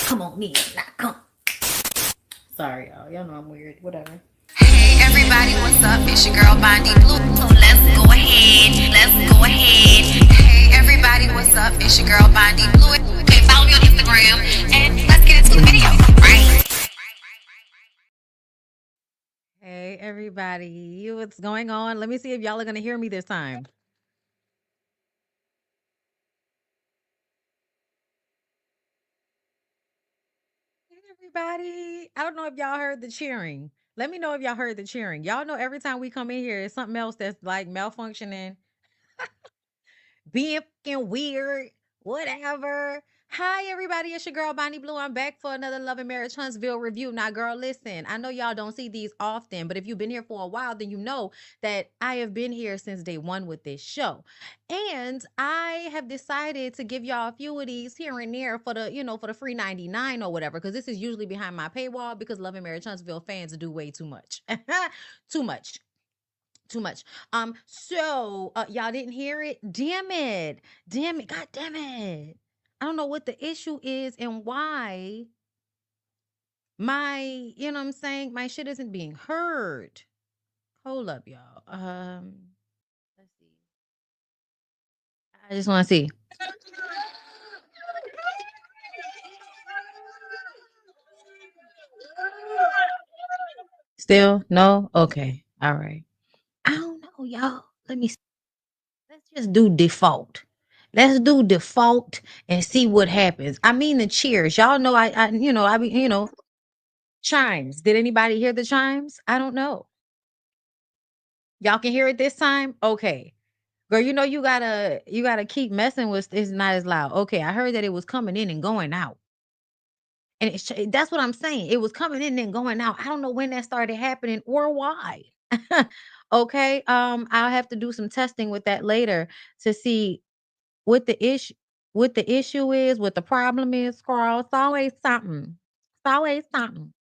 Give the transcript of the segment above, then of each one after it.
Come on in. Now, come. Sorry, y'all. Y'all know I'm weird. Whatever. Hey everybody, what's up? It's your girl BondyBlue. So let's go ahead. Let's go ahead. Hey everybody, what's up? It's your girl BondyBlue. Okay, follow me on Instagram and let's get into the video, right? Hey, everybody. What's going on? Let me see if y'all are going to hear me this time. Hey, everybody. I don't know if y'all heard the cheering. Let me know if y'all heard the cheering. Y'all know every time we come in here, it's something else that's like malfunctioning, being fucking weird, whatever. Hi, everybody. It's your girl, BondyBlue. I'm back for another Love and Marriage Huntsville review. Now, girl, listen, I know y'all don't see these often, but if you've been here for a while, then you know that I have been here since day one with this show. And I have decided to give y'all a few of these here and there for the, for the free 99 or whatever, because this is usually behind my paywall because Love and Marriage Huntsville fans do way too much. Too much. Too much. So y'all didn't hear it? Damn it. Damn it. God damn it. I don't know what the issue is and why my, what I'm saying, my shit isn't being heard. Hold up, y'all. Let's see. I just want to see. Still? No? Okay. All right. I don't know, y'all. Let me see. Let's just do default. Let's do default and see what happens. I mean the cheers. Y'all know chimes. Did anybody hear the chimes? I don't know. Y'all can hear it this time? Okay. Girl, you gotta keep messing with it's not as loud. Okay, I heard that it was coming in and going out. And that's what I'm saying. It was coming in and going out. I don't know when that started happening or why. Okay. I'll have to do some testing with that later to see what the issue is, what the problem is, Carl. It's always something. It's always something.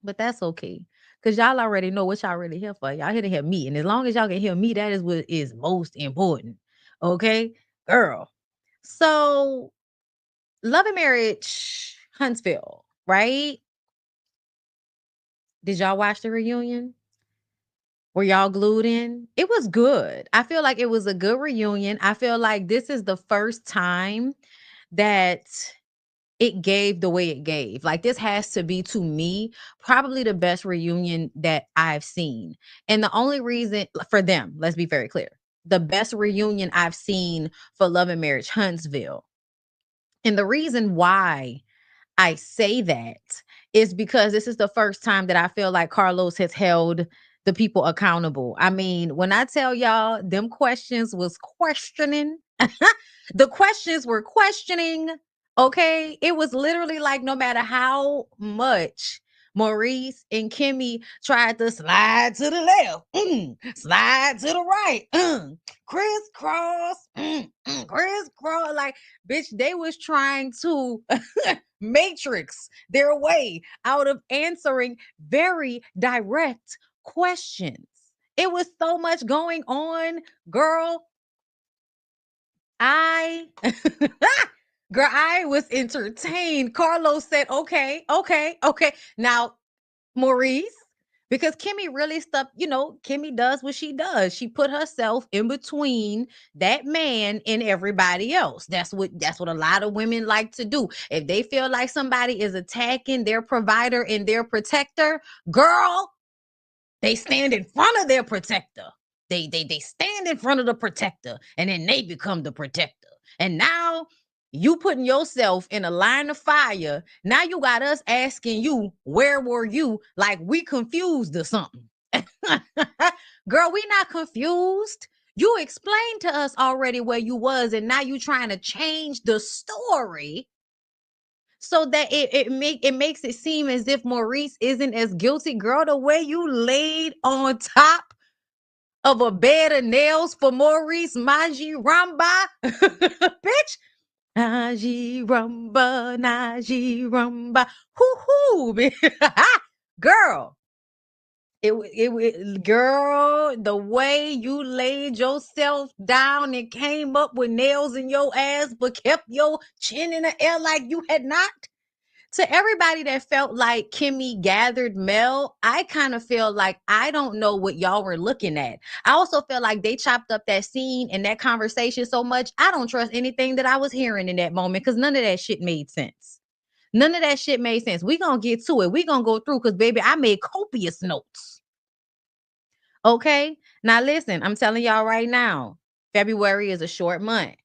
But that's okay. Cause y'all already know what y'all really here for. Y'all here to hear me. And as long as y'all can hear me, that is what is most important. Okay? Girl. So Love and Marriage Huntsville, right? Did y'all watch the reunion? Were y'all glued in? It was good. I feel like it was a good reunion. I feel like this is the first time that it gave the way it gave. Like this has to be to me probably the best reunion that I've seen. And the only reason for them, let's be very clear, the best reunion I've seen for Love and Marriage Huntsville. And the reason why I say that is because this is the first time that I feel like Carlos has held the people accountable. I mean, when I tell y'all them questions was questioning, the questions were questioning. Okay. It was literally like no matter how much Maurice and Kimmy tried to slide to the left, slide to the right, crisscross, crisscross. Like, bitch, they was trying to matrix their way out of answering very direct questions. It was so much going on, girl. I girl, I was entertained. Carlos said, okay, okay, okay. Now, Maurice, because Kimmy really stuck, Kimmy does what she does. She put herself in between that man and everybody else. That's what a lot of women like to do. If they feel like somebody is attacking their provider and their protector, girl, they stand in front of their protector. They stand in front of the protector and then they become the protector. And now you putting yourself in a line of fire. Now you got us asking you, where were you? Like we confused or something. Girl, we not confused. You explained to us already where you was, and now you trying to change the story so that it makes it seem as if Maurice isn't as guilty. Girl, the way you laid on top of a bed of nails for Maurice Maji Ramba, bitch. Naji Rumba, Naji Rumba, hoo hoo, girl. Girl, the way you laid yourself down and came up with nails in your ass, but kept your chin in the air like you had not. To everybody that felt like Kimmy gathered Mel, I kind of feel like I don't know what y'all were looking at. I also feel like they chopped up that scene and that conversation so much. I don't trust anything that I was hearing in that moment because none of that shit made sense. None of that shit made sense. We gonna get to it. We gonna go through because baby, I made copious notes. Okay. Now listen, I'm telling y'all right now, February is a short month.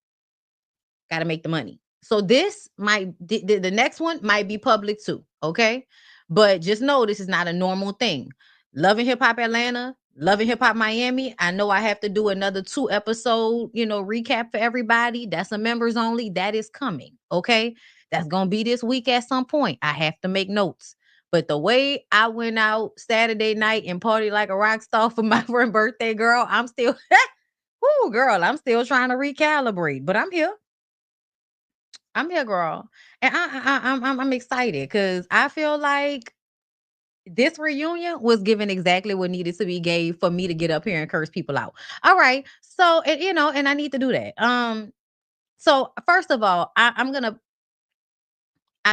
Got to make the money. So this might the next one might be public too, okay? But just know this is not a normal thing. Loving Hip Hop Atlanta, Loving Hip Hop Miami. I know I have to do another 2 episode, recap for everybody. That's a members only. That is coming, okay? That's gonna be this week at some point. I have to make notes. But the way I went out Saturday night and party like a rock star for my friend's birthday, girl, I'm still, whoo, girl, I'm still trying to recalibrate. But I'm here. I'm here, girl, and I'm excited because I feel like this reunion was given exactly what needed to be gave for me to get up here and curse people out. All right, so and I need to do that. So first of all, I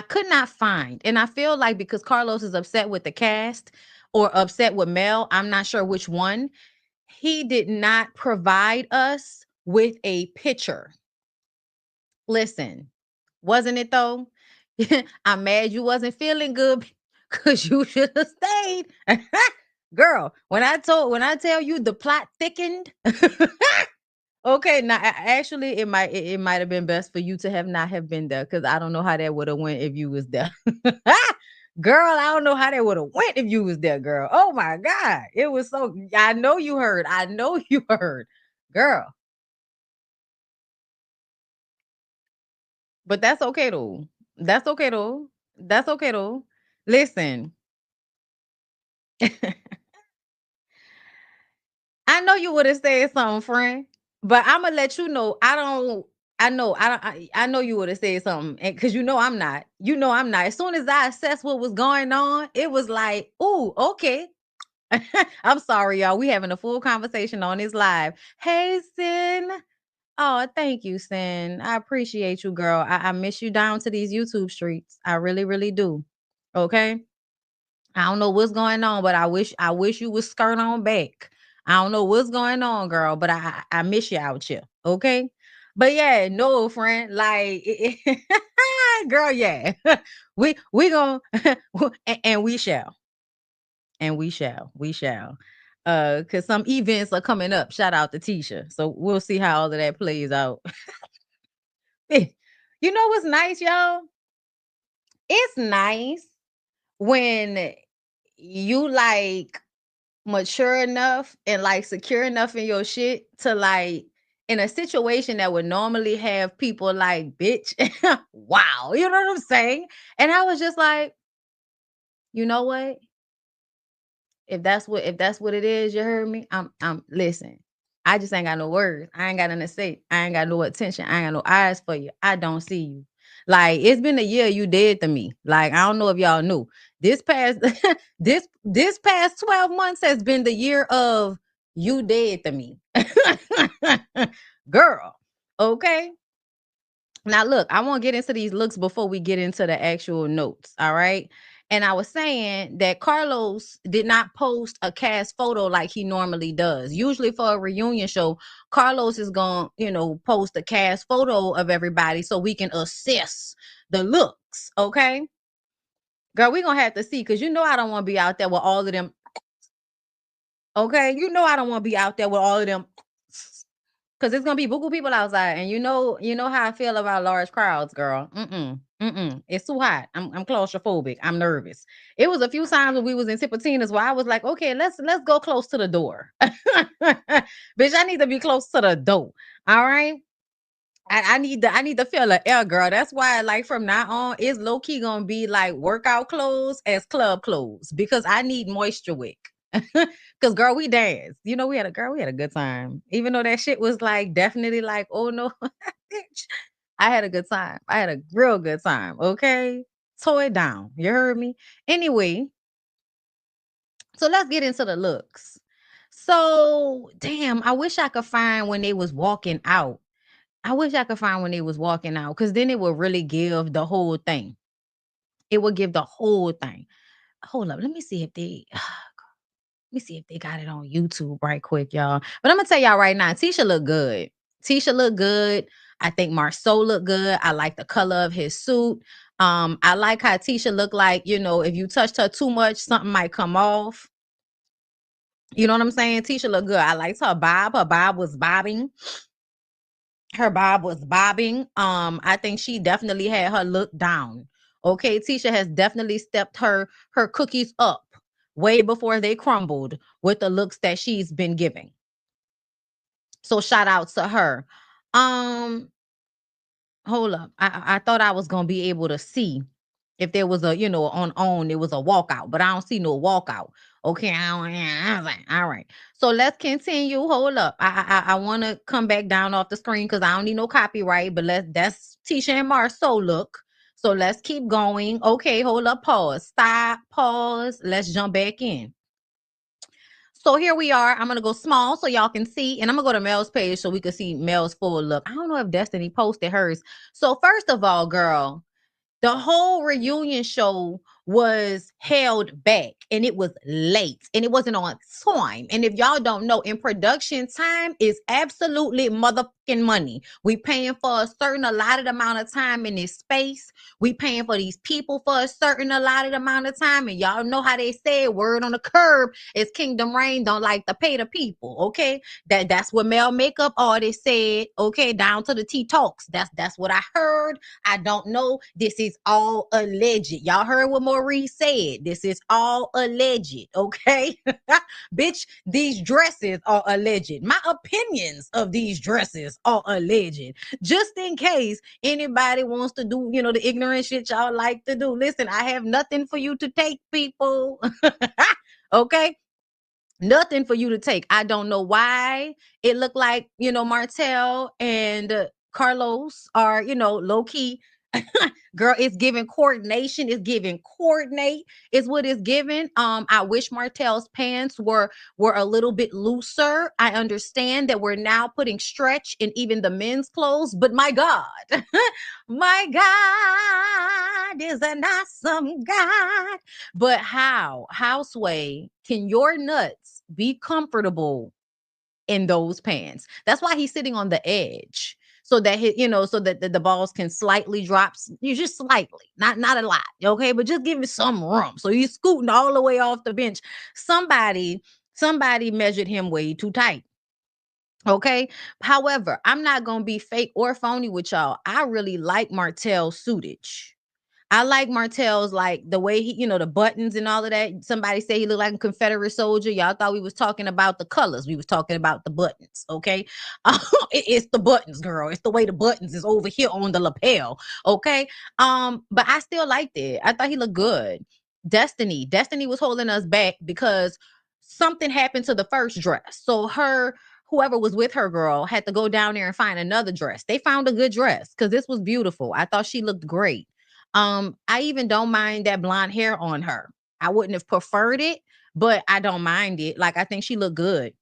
could not find, and I feel like because Carlos is upset with the cast or upset with Mel, I'm not sure which one. He did not provide us with a picture. Listen, wasn't it though? I'm mad you wasn't feeling good because you should have stayed. Girl, when I tell you the plot thickened. Okay, now actually it might have been best for you to have not have been there because I don't know how that would have went if you was there. Girl, I don't know how that would have went if you was there, girl. Oh my God. It was so I know you heard. I know you heard. Girl. But that's okay though. That's okay though. That's okay though. Listen, I know you would have said something, friend, but I'm gonna let you know. I don't. I know. I don't. I know you would have said something because you know I'm not. You know I'm not. As soon as I assessed what was going on, it was like, "Ooh, okay." I'm sorry, y'all. We having a full conversation on this live. Hey, Sin. Oh, thank you, Sin. I appreciate you, girl. I miss you down to these YouTube streets. I really, really do. Okay. I don't know what's going on, but I wish you would skirt on back. I don't know what's going on, girl, but I miss you out here. Okay. But yeah, no, friend. Like girl, yeah. We gonna and we shall. And we shall. Because some events are coming up. Shout out to Tisha. So we'll see how all of that plays out. You know what's nice, y'all? It's nice when you like mature enough and like secure enough in your shit to like in a situation that would normally have people like bitch wow, you know what I'm saying? And I was just like, you know what, if that's what it is, you heard me, I'm listen, I just ain't got no words, I ain't got nothing to say, I ain't got no attention, I ain't got no eyes for you, I don't see you. Like it's been a year you dead to me. Like I don't know if y'all knew this past this past 12 months has been the year of you dead to me. Girl, okay. Now, look, I want to get into these looks before we get into the actual notes. All right. And I was saying that Carlos did not post a cast photo like he normally does. Usually for a reunion show, Carlos is going to, post a cast photo of everybody so we can assess the looks. Okay. Girl, we're going to have to see because I don't want to be out there with all of them. Okay. I don't want to be out there with all of them. Cause it's gonna be buku people outside, and you know how I feel about large crowds, girl. It's too hot. I'm claustrophobic. I'm nervous. It was a few times when we was in Tipitina's where I was like, okay, let's go close to the door, bitch. I need to be close to the door. All right. I need to feel the air, girl. That's why, like from now on, it's low key gonna be like workout clothes as club clothes because I need moisture wick. Cause girl, we danced. We had a good time. Even though that shit was like definitely like, oh no, bitch. I had a good time. I had a real good time. Okay. Tore it down. You heard me? Anyway, so let's get into the looks. So damn, I wish I could find when they was walking out. I wish I could find when they was walking out because then it would really give the whole thing. It will give the whole thing. Hold up, let me see if they got it on YouTube right quick, y'all. But I'm gonna tell y'all right now, Tisha look good. Tisha look good. I think Marceau look good. I like the color of his suit. I like how Tisha look like, if you touched her too much, something might come off. You know what I'm saying? Tisha look good. I liked her bob. Her bob was bobbing. I think she definitely had her look down. Okay, Tisha has definitely stepped her cookies up way before they crumbled with the looks that she's been giving. So shout out to her. Um, Hold up. I thought I was gonna be able to see if there was a, on it was a walkout, but I don't see no walkout. Okay, I was like, all right. So let's continue. Hold up. I want to come back down off the screen because I don't need no copyright. But that's Tisha and Marceau look. So let's keep going. Okay, hold up. Pause. Stop. Pause. Let's jump back in. So here we are. I'm gonna go small so y'all can see, and I'm gonna go to Mel's page so we can see Mel's full look. I don't know if Destiny posted hers. So first of all, girl, the whole reunion show was held back and it was late and it wasn't on time. And if y'all don't know, in production, time is absolutely motherfucking money. We paying for a certain allotted amount of time in this space. We paying for these people for a certain allotted amount of time. And y'all know how they say word on the curb is Kingdom Reign don't like to pay the people. Okay. That's what Mel makeup artist said. Okay. Down to the T talks. That's what I heard. I don't know. This is all alleged. Y'all heard what Maurice said. This is all alleged. Okay. Bitch, these dresses are alleged. My opinions of these dresses are alleged. Just in case anybody wants to do, the ignorant shit y'all like to do. Listen, I have nothing for you to take, people. Okay. Nothing for you to take. I don't know why it looked like, Martell and Carlos are, low key. Girl, it's giving coordination. It's giving coordinate is what it's giving. I wish Martell's pants were a little bit looser. I understand that we're now putting stretch in even the men's clothes, but my God, my God is an awesome God. But how, Sway, can your nuts be comfortable in those pants? That's why he's sitting on the edge. So that so that the balls can slightly drop, you just slightly, not a lot, okay, but just give it some room. So he's scooting all the way off the bench. Somebody measured him way too tight. Okay. However, I'm not gonna be fake or phony with y'all. I really like Martell's suitage. I like Martell's, like the way he, the buttons and all of that. Somebody say he looked like a Confederate soldier. Y'all thought we was talking about the colors. We was talking about the buttons. Okay. It's the buttons, girl. It's the way the buttons is over here on the lapel. Okay. But I still liked it. I thought he looked good. Destiny was holding us back because something happened to the first dress. So whoever was with her, girl, had to go down there and find another dress. They found a good dress because this was beautiful. I thought she looked great. I even don't mind that blonde hair on her. I wouldn't have preferred it, but I don't mind it. Like, I think she looked good.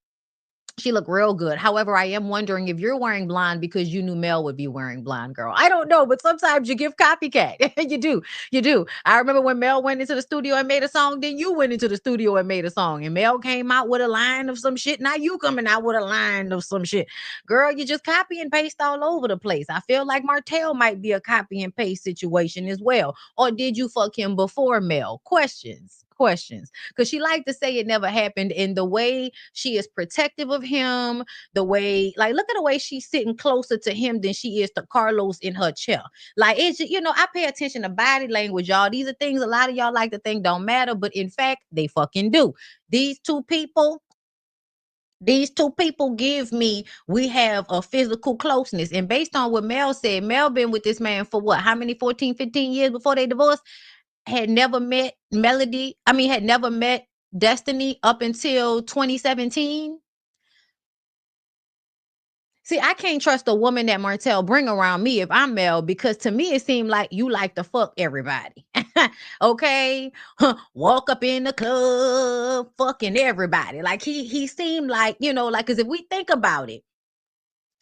She looked real good. However, I am wondering if you're wearing blonde because you knew Mel would be wearing blonde, girl. I don't know, but sometimes you give copycat. You do. You do. I remember when Mel went into the studio and made a song, then you went into the studio and made a song. And Mel came out with a line of some shit. Now you coming out with a line of some shit. Girl, you just copy and paste all over the place. I feel like Martell might be a copy and paste situation as well. Or did you fuck him before Mel? Questions. Because she liked to say it never happened. And the way she is protective of him, the way, like, look at the way she's sitting closer to him than she is to Carlos in her chair. Like, it's, I pay attention to body language, y'all. These are things a lot of y'all like to think don't matter, but in fact, they fucking do. These two people give me, we have a physical closeness. And based on what Mel said, Mel been with this man for what? How many? 14, 15 years before they divorced? Had never met had never met Destiny up until 2017. See, I can't trust a woman that Martell bring around me if I'm Mel, because to me, it seemed like you like to fuck everybody. Okay. Walk up in the club, fucking everybody. Like he seemed like, like, cause if we think about it,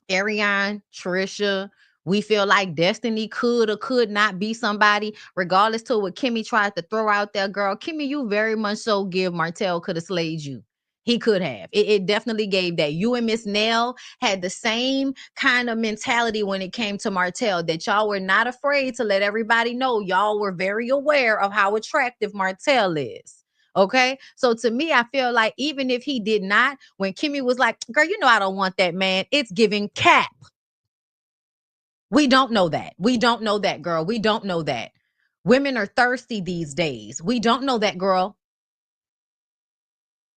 Ariane, Trisha, We feel like Destiny could or could not be somebody, regardless to what Kimmy tried to throw out there. Girl, Kimmy, you very much so give Martell could have slayed you. He could have. It definitely gave that. You and Miss Nell had the same kind of mentality when it came to Martell, that y'all were not afraid to let everybody know y'all were very aware of how attractive Martell is. Okay. So to me, I feel like even if he did not, when Kimmy was like, girl, you know, I don't want that man, it's giving cap. We don't know that. We don't know that, girl. We don't know that. Women are thirsty these days. We don't know that, girl.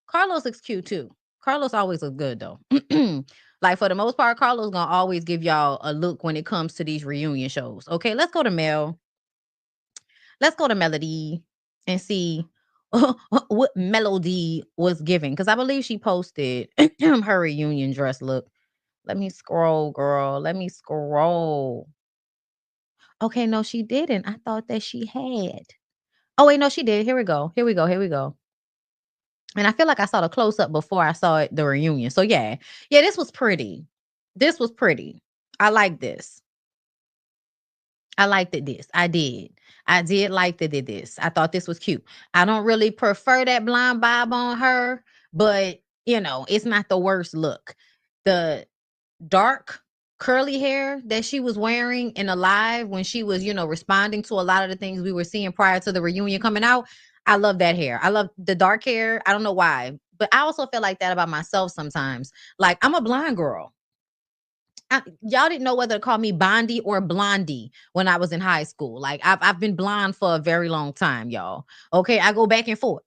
Carlos looks cute too. Carlos always looks good though. Like for the most part, Carlos gonna always give y'all a look when it comes to these reunion shows. Okay, let's go to Mel. Let's go to Melody and see what Melody was giving, because I believe she posted her reunion dress look. Let me scroll, girl. Let me scroll. Okay, no, she didn't. I thought that she had. Oh, wait, no, she did. Here we go. Here we go. Here we go. And I feel like I saw the close up before I saw it, the reunion. So yeah. Yeah, this was pretty. This was pretty. I like this. I liked it this. I did. I did like that it this. I thought this was cute. I don't really prefer that blonde bob on her, but you know, it's not the worst look. The dark curly hair that she was wearing in a live when she was, you know, responding to a lot of the things we were seeing prior to the reunion coming out. I love that hair. I love the dark hair. I don't know why, but I also feel like that about myself sometimes. Like I'm a blonde girl. Y'all didn't know whether to call me Bondi or Blondie when I was in high school. Like I've been blonde for a very long time, y'all. Okay, I go back and forth.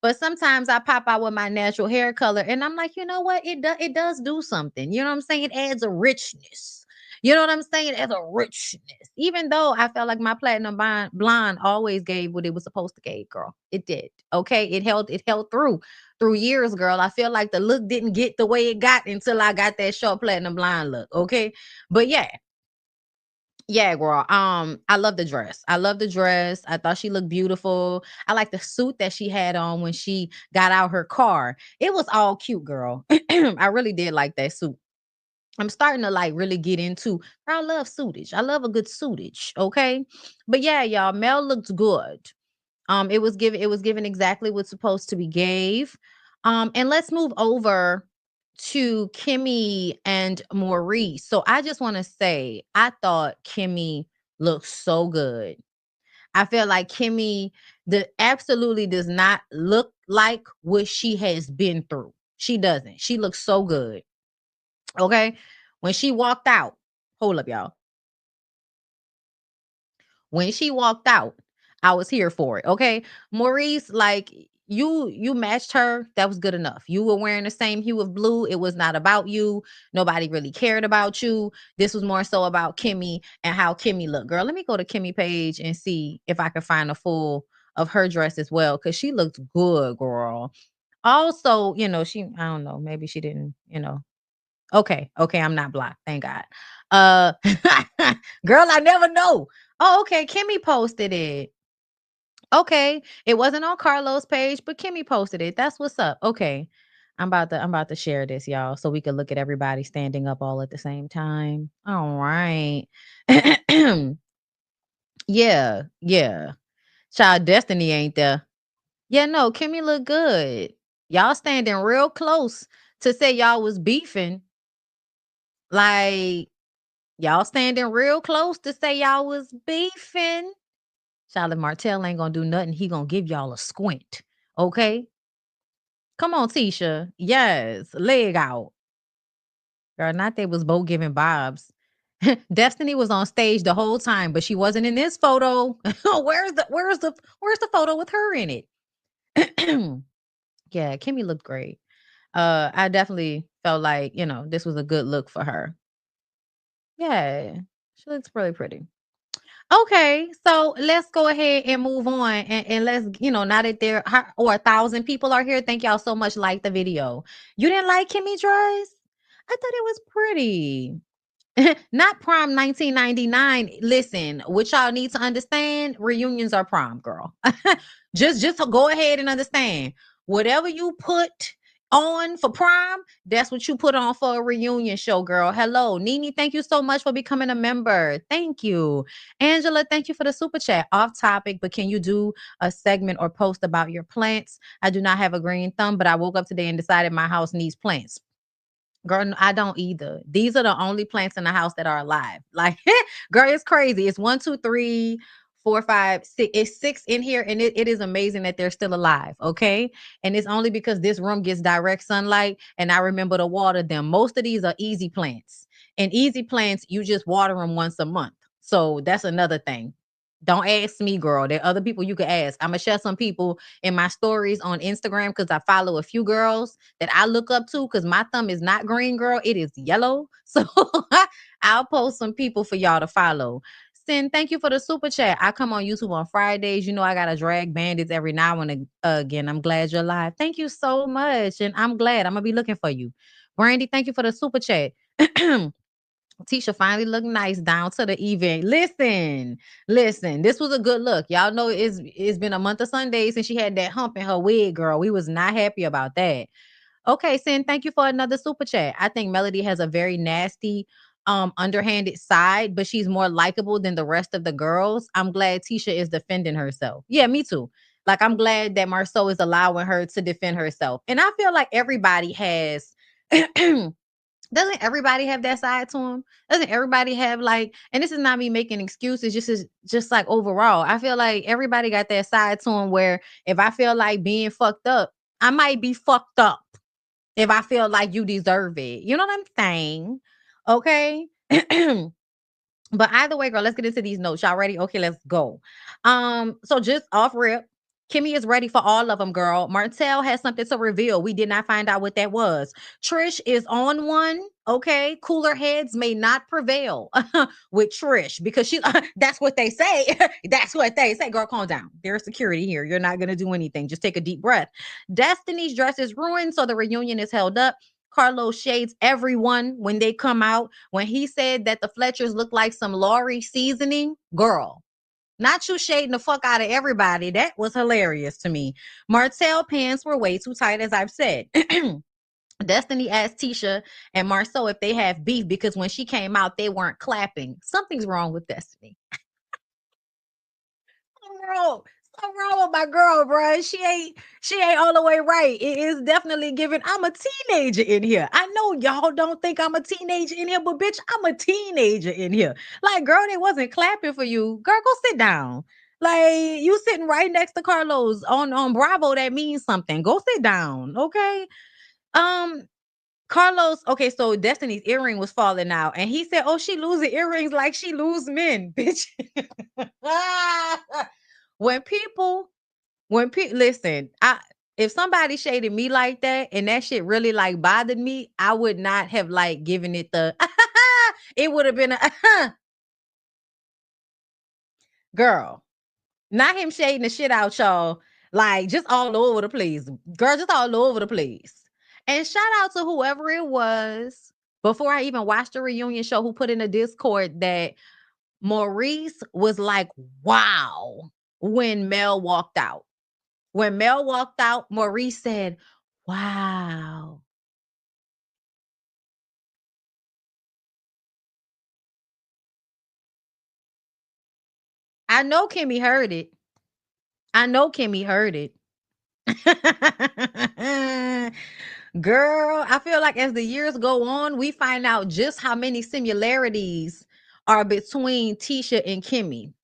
But sometimes I pop out with my natural hair color and I'm like, you know what? It does do something. You know what I'm saying? It adds a richness. You know what I'm saying? It adds a richness. Even though I felt like my platinum blonde always gave what it was supposed to give, girl. It did. Okay. It held through years, girl. I feel like the look didn't get the way it got until I got that short platinum blonde look. Okay. But yeah. Yeah, girl. I love the dress. I love the dress. I thought she looked beautiful. I like the suit that she had on when she got out her car. It was all cute, girl. I really did like that suit. I'm starting to like really get into. I love suitage. I love a good suitage. Okay. But yeah, y'all, Mel looked good. It was given exactly what's supposed to be gave. And let's move over to Kimmy and Maurice. So I just want to say I thought Kimmy looked so good. I feel like Kimmy absolutely does not look like what she has been through. She doesn't. She looks so good. Okay. When she walked out, hold up, y'all. When she walked out, I was here for it. Okay. Maurice, like you matched her. That was good enough. You were wearing the same hue of blue. It was not about you. Nobody really cared about you. This was more so about Kimmy and how Kimmy looked. Girl, let me go to Kimmy page and see if I can find a full of her dress as well. Cause she looked good, girl. Also, you know, I don't know, maybe she didn't, you know. Okay, okay, I'm not blocked. Thank God. Uh girl, I never know. Oh, okay. Kimmy posted it. Okay. It wasn't on Carlos' page, but Kimmy posted it. That's what's up. Okay. I'm about to share this, y'all, so we can look at everybody standing up all at the same time. All right. Yeah, yeah. Child Destiny ain't there. Yeah, no, Kimmy look good. Y'all standing real close to say y'all was beefing. Like y'all standing real close to say y'all was beefing. Charlotte Martell ain't gonna do nothing. He gonna give y'all a squint. Okay? Come on, Tisha. Yes. Leg out. Girl, not they was both giving bobs. Destiny was on stage the whole time, but she wasn't in this photo. Where's the photo with her in it? Yeah, Kimmy looked great. I definitely felt like, you know, this was a good look for her. Yeah. She looks really pretty. Okay, so let's go ahead and move on, and let's, you know, now that there or 1,000 people are here, thank y'all so much. Like the video. You didn't like Kimmy dress? I thought it was pretty. Not prom 1999. Listen, what y'all need to understand, reunions are prom, girl. just go ahead and understand. Whatever you put on for prom, that's what you put on for a reunion show, girl. Hello. Nini, thank you so much for becoming a member. Thank you. Angela, thank you for the super chat. Off topic, but can you do a segment or post about your plants? I do not have a green thumb, but I woke up today and decided my house needs plants. Girl, I don't either. These are the only plants in the house that are alive. Like, girl, it's crazy. It's 1, 2, 3, 4, 5, 6. It's 6 in here, and it is amazing that they're still alive. Okay. And it's only because this room gets direct sunlight, and I remember to water them. Most of these are easy plants. And easy plants, you just water them once a month. So that's another thing. Don't ask me, girl. There are other people you could ask. I'm gonna share some people in my stories on Instagram because I follow a few girls that I look up to because my thumb is not green, girl. It is yellow. So I'll post some people for y'all to follow. Sin, thank you for the super chat. I come on YouTube on Fridays. You know, I got to drag bandits every now and again. I'm glad you're live. Thank you so much. And I'm glad I'm going to be looking for you. Brandy, thank you for the super chat. Tisha finally looked nice down to the event. Listen, this was a good look. Y'all know it's been a month of Sundays since she had that hump in her wig, girl. We was not happy about that. Okay, Sin, thank you for another super chat. I think Melody has a very nasty, underhanded side, but she's more likable than the rest of the girls. I'm glad Tisha is defending herself. Yeah, me too. Like, I'm glad that Marceau is allowing her to defend herself. And I feel like everybody has doesn't everybody have that side to them? Doesn't everybody have like, and this is not me making excuses, just like overall. I feel like everybody got that side to them where if I feel like being fucked up, I might be fucked up if I feel like you deserve it. You know what I'm saying? Okay. But either way, girl, let's get into these notes. Y'all ready? Okay, let's go. So just off rip, Kimmy is ready for all of them, girl. Martell has something to reveal. We did not find out what that was. Trish is on one. Okay, cooler heads may not prevail with Trish because she. That's what they say. That's what they say. Girl, calm down. There's security here. You're not gonna do anything. Just take a deep breath. Destiny's dress is ruined, so the reunion is held up. Carlos shades everyone when they come out. When he said that the Fletchers look like some Lori seasoning, girl, not you shading the fuck out of everybody. That was hilarious to me. Martell pants were way too tight, as I've said. Destiny asked Tisha and Marceau if they have beef because when she came out, they weren't clapping. Something's wrong with Destiny. Wrong. Something wrong with my girl, bro. She ain't all the way right. It is definitely giving. I'm a teenager in here. I know y'all don't think I'm a teenager in here, but bitch, I'm a teenager in here. Like, girl, they wasn't clapping for you. Girl, go sit down. Like, you sitting right next to Carlos on Bravo. That means something. Go sit down. Okay. Um, Carlos, okay, so Destiny's earring was falling out, and he said, "Oh, she losing earrings like she lose men, bitch." when people, listen, I if somebody shaded me like that, and that shit really like bothered me, I would not have like given it the. It would have been a girl. Not him shading the shit out, y'all. Like, just all over the place. Girl, just all over the place. And shout out to whoever it was before I even watched the reunion show who put in a Discord that Maurice was like, wow, when Mel walked out. When Mel walked out, Maurice said, wow. I know Kimmy heard it. I know Kimmy heard it. Girl, I feel like as the years go on, we find out just how many similarities are between Tisha and Kimmy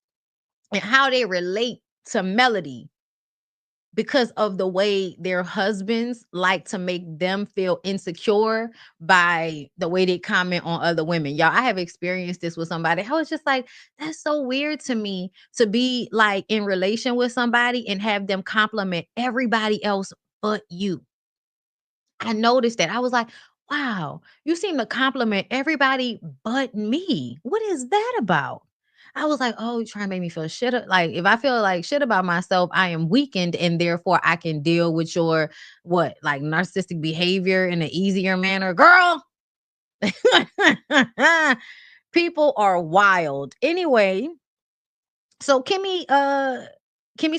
and how they relate to Melody because of the way their husbands like to make them feel insecure by the way they comment on other women. Y'all, I have experienced this with somebody. I was just like, that's so weird to me to be like in relation with somebody and have them compliment everybody else but you. I noticed that. I was like, wow, you seem to compliment everybody but me. What is that about? I was like, oh, you trying to make me feel shit. Like, if I feel like shit about myself, I am weakened and therefore I can deal with your what, like narcissistic behavior in an easier manner. Girl, people are wild. Anyway, so Kimmy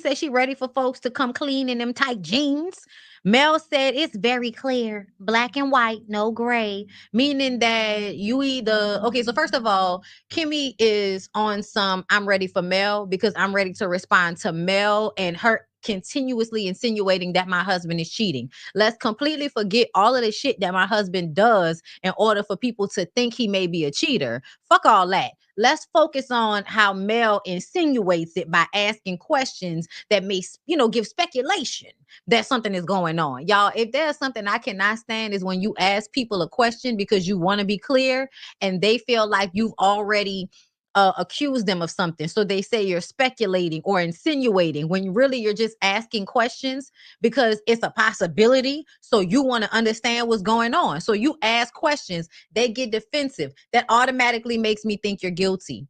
says she ready for folks to come clean in them tight jeans. Mel said it's very clear, black and white, no gray, meaning that you either, okay, so first of all, Kimmy is on some I'm ready for Mel because I'm ready to respond to Mel and her continuously insinuating that my husband is cheating. Let's completely forget all of the shit that my husband does in order for people to think he may be a cheater. Fuck all that. Let's focus on how Mel insinuates it by asking questions that may, give speculation that something is going on. Y'all, if there's something I cannot stand is when you ask people a question because you want to be clear and they feel like you've already accused them of something. So they say you're speculating or insinuating when really you're just asking questions because it's a possibility. So you want to understand what's going on. So you ask questions, they get defensive. That automatically makes me think you're guilty.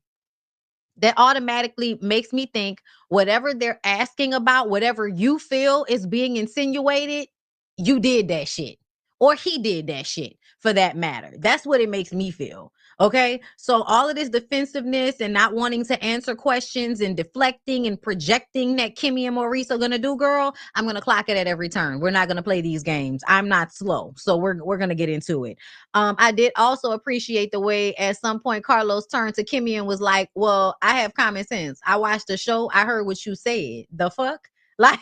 That automatically makes me think whatever they're asking about, whatever you feel is being insinuated, you did that shit. Or he did that shit for that matter. That's what it makes me feel. Okay. So all of this defensiveness and not wanting to answer questions and deflecting and projecting that Kimmy and Maurice are gonna do, girl, I'm gonna clock it at every turn. We're not gonna play these games. I'm not slow. So we're gonna get into it. I did also appreciate the way at some point Carlos turned to Kimmy and was like, well, I have common sense. I watched the show. I heard what you said. The fuck? Like,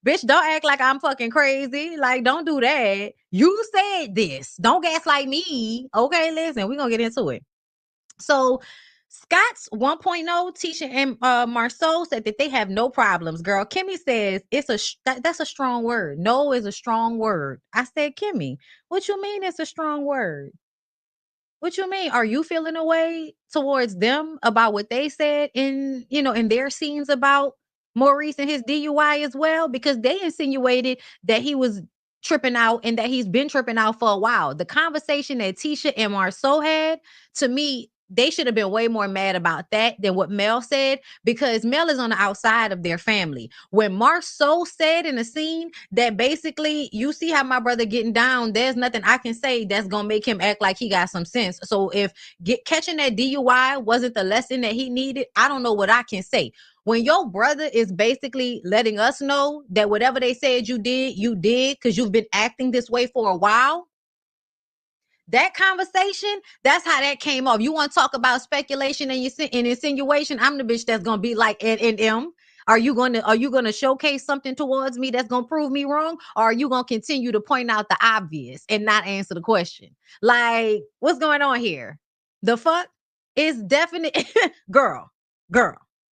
bitch, don't act like I'm fucking crazy. Like, don't do that. You said this. Don't gaslight me. Okay, listen, we're going to get into it. So, Scott's 1.0, Tisha and Marceau said that they have no problems. Girl, Kimmy says that's a strong word. No is a strong word. I said, Kimmy, what you mean it's a strong word? What you mean? Are you feeling a way towards them about what they said in their scenes about Maurice and his DUI as well? Because they insinuated that he was tripping out and that he's been tripping out for a while. The conversation that Tisha and Marceau had, to me, they should have been way more mad about that than what Mel said because Mel is on the outside of their family. When Marceau said in the scene that basically, you see how my brother getting down, there's nothing I can say that's gonna make him act like he got some sense. So if catching that DUI wasn't the lesson that he needed, I don't know what I can say. When your brother is basically letting us know that whatever they said you did because you've been acting this way for a while, that conversation, that's how that came off. You want to talk about speculation and insinuation? I'm the bitch that's gonna be like M. Are you gonna showcase something towards me that's gonna prove me wrong? Or are you gonna continue to point out the obvious and not answer the question? Like, what's going on here? The fuck is definite girl.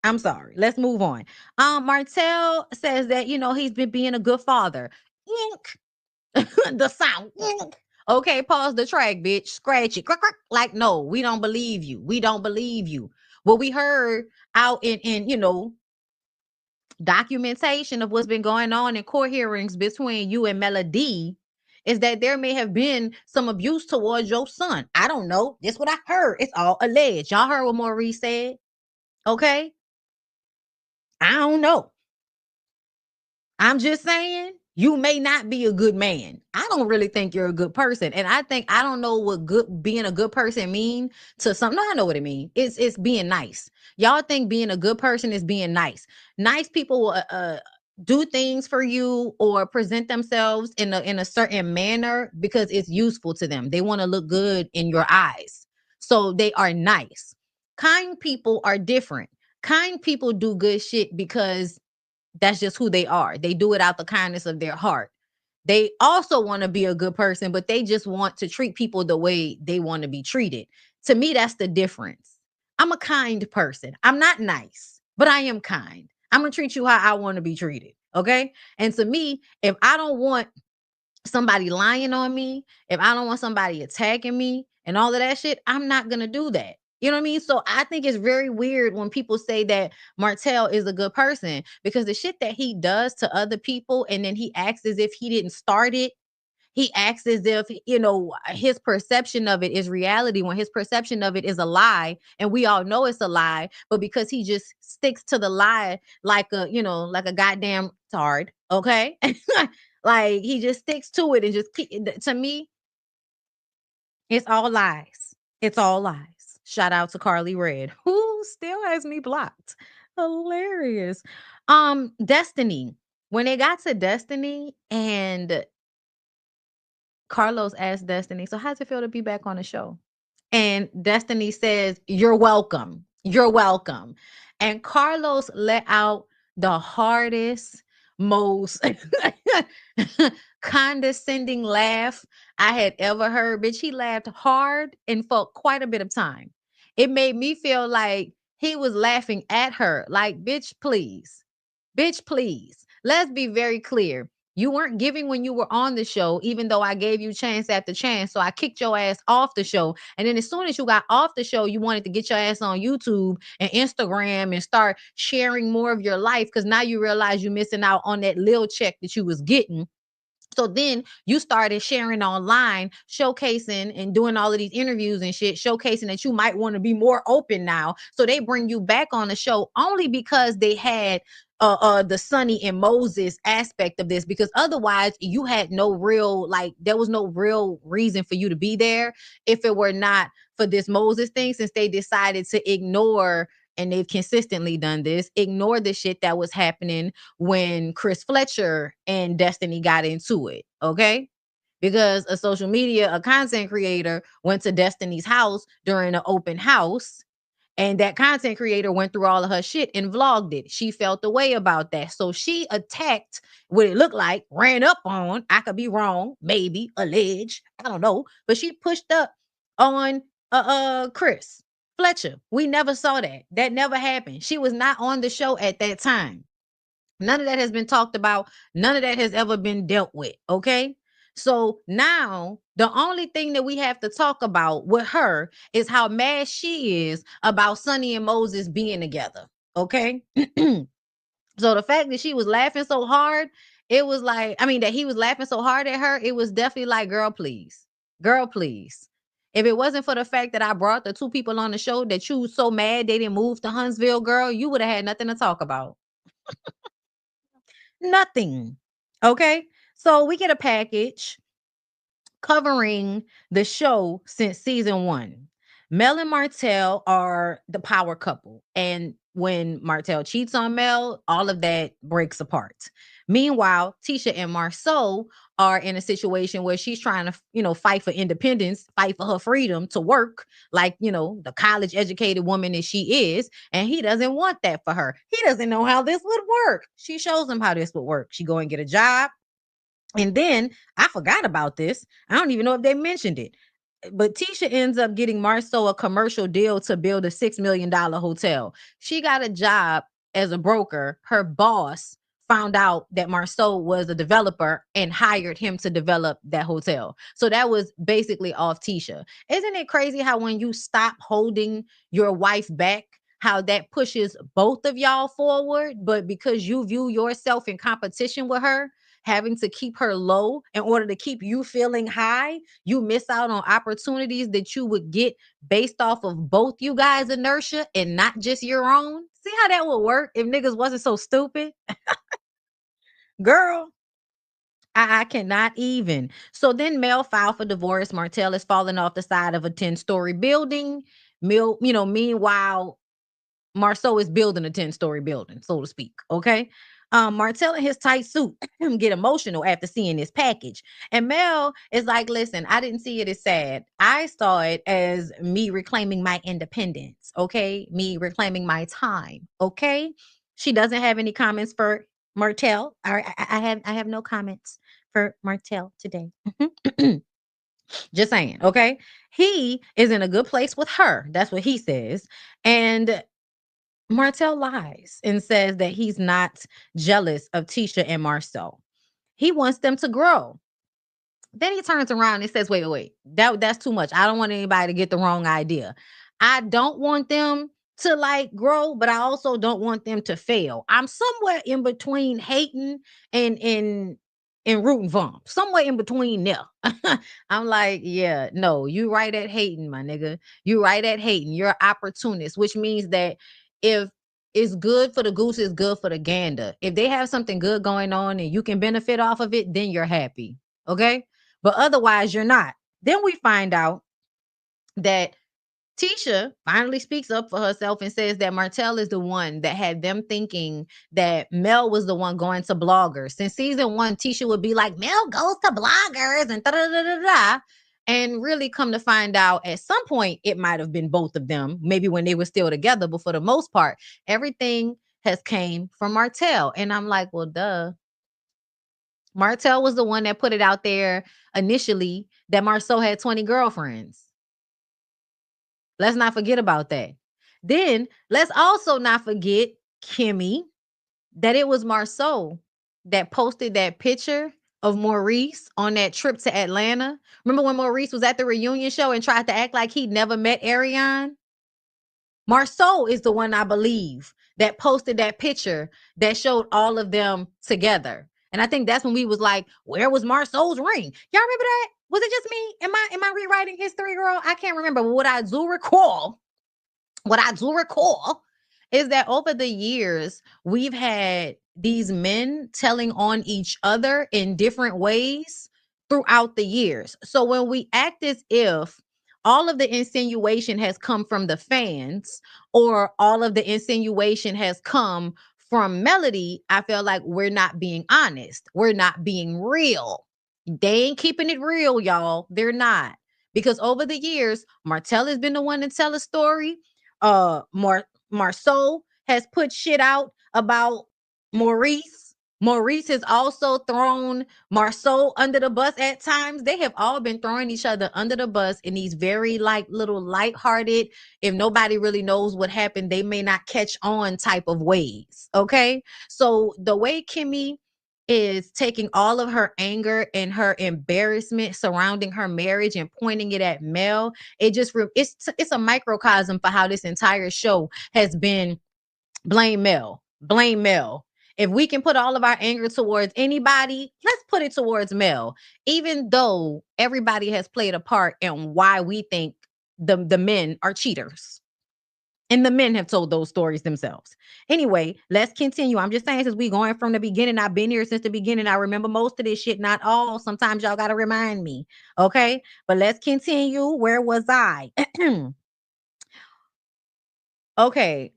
I'm sorry. Let's move on. Martell says that he's been being a good father. The sound. Okay, pause the track, bitch. Scratch it. Like, no, we don't believe you. We don't believe you. What we heard out in documentation of what's been going on in court hearings between you and Melody is that there may have been some abuse towards your son. I don't know. That's what I heard. It's all alleged. Y'all heard what Maurice said? Okay. I don't know. I'm just saying, you may not be a good man. I don't really think you're a good person. And I don't know what being a good person mean to some. No, I know what it means. It's being nice. Y'all think being a good person is being nice. Nice people will do things for you or present themselves in a certain manner because it's useful to them. They want to look good in your eyes. So they are nice. Kind people are different. Kind people do good shit because that's just who they are. They do it out the kindness of their heart. They also want to be a good person, but they just want to treat people the way they want to be treated. To me, that's the difference. I'm a kind person. I'm not nice, but I am kind. I'm going to treat you how I want to be treated. Okay. And to me, if I don't want somebody lying on me, if I don't want somebody attacking me and all of that shit, I'm not going to do that. You know what I mean? So I think it's very weird when people say that Martell is a good person because the shit that he does to other people and then he acts as if he didn't start it. He acts as if, his perception of it is reality when his perception of it is a lie. And we all know it's a lie. But because he just sticks to the lie like a goddamn tard. Okay. Like he just sticks to it and to me, it's all lies. It's all lies. Shout out to Carly Red, who still has me blocked. Hilarious. Destiny. When they got to Destiny and Carlos asked Destiny, "So how's it feel to be back on the show?" And Destiny says, "You're welcome. You're welcome." And Carlos let out the hardest, most condescending laugh I had ever heard. Bitch, he laughed hard and for quite a bit of time. It made me feel like he was laughing at her. Like, bitch, please. Bitch, please. Let's be very clear. You weren't giving when you were on the show, even though I gave you chance after chance. So I kicked your ass off the show. And then as soon as you got off the show, you wanted to get your ass on YouTube and Instagram and start sharing more of your life because now you realize you're missing out on that little check that you was getting. So then you started sharing online, showcasing and doing all of these interviews and shit, showcasing that you might want to be more open now. So they bring you back on the show only because they had the Sonny and Moses aspect of this, because otherwise you had no real, like, there was no real reason for you to be there if it were not for this Moses thing, since they decided to ignore, and they've consistently done this, ignore the shit that was happening when Chris Fletcher and Destiny got into it, okay? Because a social media, a content creator went to Destiny's house during an open house, and that content creator went through all of her shit and vlogged it. She felt the way about that. So she attacked what it looked like, ran up on, I could be wrong, maybe, allege, I don't know, but she pushed up on Chris Fletcher. We never saw that. That never happened. She was not on the show at that time. None of that has been talked about. None of that has ever been dealt with. Okay. So now the only thing that we have to talk about with her is how mad she is about Sonny and Moses being together. Okay. So the fact that she was laughing so hard, it was like, I mean, that he was laughing so hard at her, it was definitely like, girl, please. Girl, please. If it wasn't for the fact that I brought the two people on the show that you was so mad they didn't move to Huntsville, girl, you would have had nothing to talk about. Nothing. Okay. So we get a package covering the show since season one. Mel and Martell are the power couple. And when Martell cheats on Mel, all of that breaks apart. Meanwhile, Tisha and Marceau are in a situation where she's trying to, fight for independence, fight for her freedom to work, like, the college educated woman that she is. And he doesn't want that for her. He doesn't know how this would work. She shows him how this would work. She go and get a job. And then I forgot about this. I don't even know if they mentioned it. But Tisha ends up getting Marceau a commercial deal to build a $6 million hotel. She got a job as a broker. Her boss found out that Marceau was a developer and hired him to develop that hotel. So that was basically off Tisha. Isn't it crazy how when you stop holding your wife back, how that pushes both of y'all forward, but because you view yourself in competition with her, having to keep her low in order to keep you feeling high, you miss out on opportunities that you would get based off of both you guys' inertia and not just your own. See how that would work if niggas wasn't so stupid? Girl, I cannot even. So then Mel filed for divorce. Martell is falling off the side of a 10-story building. Meanwhile, Marceau is building a 10-story building, so to speak. Okay. Martell in his tight suit get emotional after seeing this package. And Mel is like, listen, I didn't see it as sad. I saw it as me reclaiming my independence. Okay. Me reclaiming my time. Okay. She doesn't have any comments for Martell. All right. I have no comments for Martell today. Just saying. Okay. He is in a good place with her. That's what he says. And Martell lies and says that he's not jealous of Tisha and Marceau. He wants them to grow. Then he turns around and says, wait. That's too much. I don't want anybody to get the wrong idea. I don't want them to like grow, but I also don't want them to fail. I'm somewhere in between hating and rooting for 'em. Somewhere in between there. I'm like, yeah, no, you right at hating, my nigga. You right at hating. You're an opportunist, which means that if it's good for the goose, it's good for the gander. If they have something good going on and you can benefit off of it, then you're happy. Okay. But otherwise, you're not. Then we find out that Tisha finally speaks up for herself and says that Martell is the one that had them thinking that Mel was the one going to bloggers. Since season 1, Tisha would be like, Mel goes to bloggers and da da da da da. And really come to find out at some point it might have been both of them, maybe when they were still together, but for the most part, everything has came from Martell. And I'm like, well, duh. Martell was the one that put it out there initially that Marceau had 20 girlfriends. Let's not forget about that. Then let's also not forget, Kimmy, that it was Marceau that posted that picture of Maurice on that trip to Atlanta. Remember when Maurice was at the reunion show and tried to act like he'd never met Ariane? Marceau is the one, I believe, that posted that picture that showed all of them together. And I think that's when we was like, where was Marceau's ring? Y'all remember that? Was it just me? Am I rewriting history, girl? I can't remember. But what I do recall is that over the years, we've had these men telling on each other in different ways throughout the years. So when we act as if all of the insinuation has come from the fans or all of the insinuation has come from Melody, I feel like we're not being honest. We're not being real. They ain't keeping it real, y'all. They're not. Because over the years, Martell has been the one to tell a story. Marceau has put shit out about Maurice. Maurice has also thrown Marceau under the bus at times. They have all been throwing each other under the bus in these very like little lighthearted, if nobody really knows what happened, they may not catch on type of ways. Okay. So the way Kimmy is taking all of her anger and her embarrassment surrounding her marriage and pointing it at Mel, it's a microcosm for how this entire show has been. Blame Mel. Blame Mel. If we can put all of our anger towards anybody, let's put it towards Mel. Even though everybody has played a part in why we think the men are cheaters. And the men have told those stories themselves. Anyway, let's continue. I'm just saying, since we going from the beginning, I've been here since the beginning. I remember most of this shit, not all. Sometimes y'all got to remind me. Okay. But let's continue. Where was I? Okay.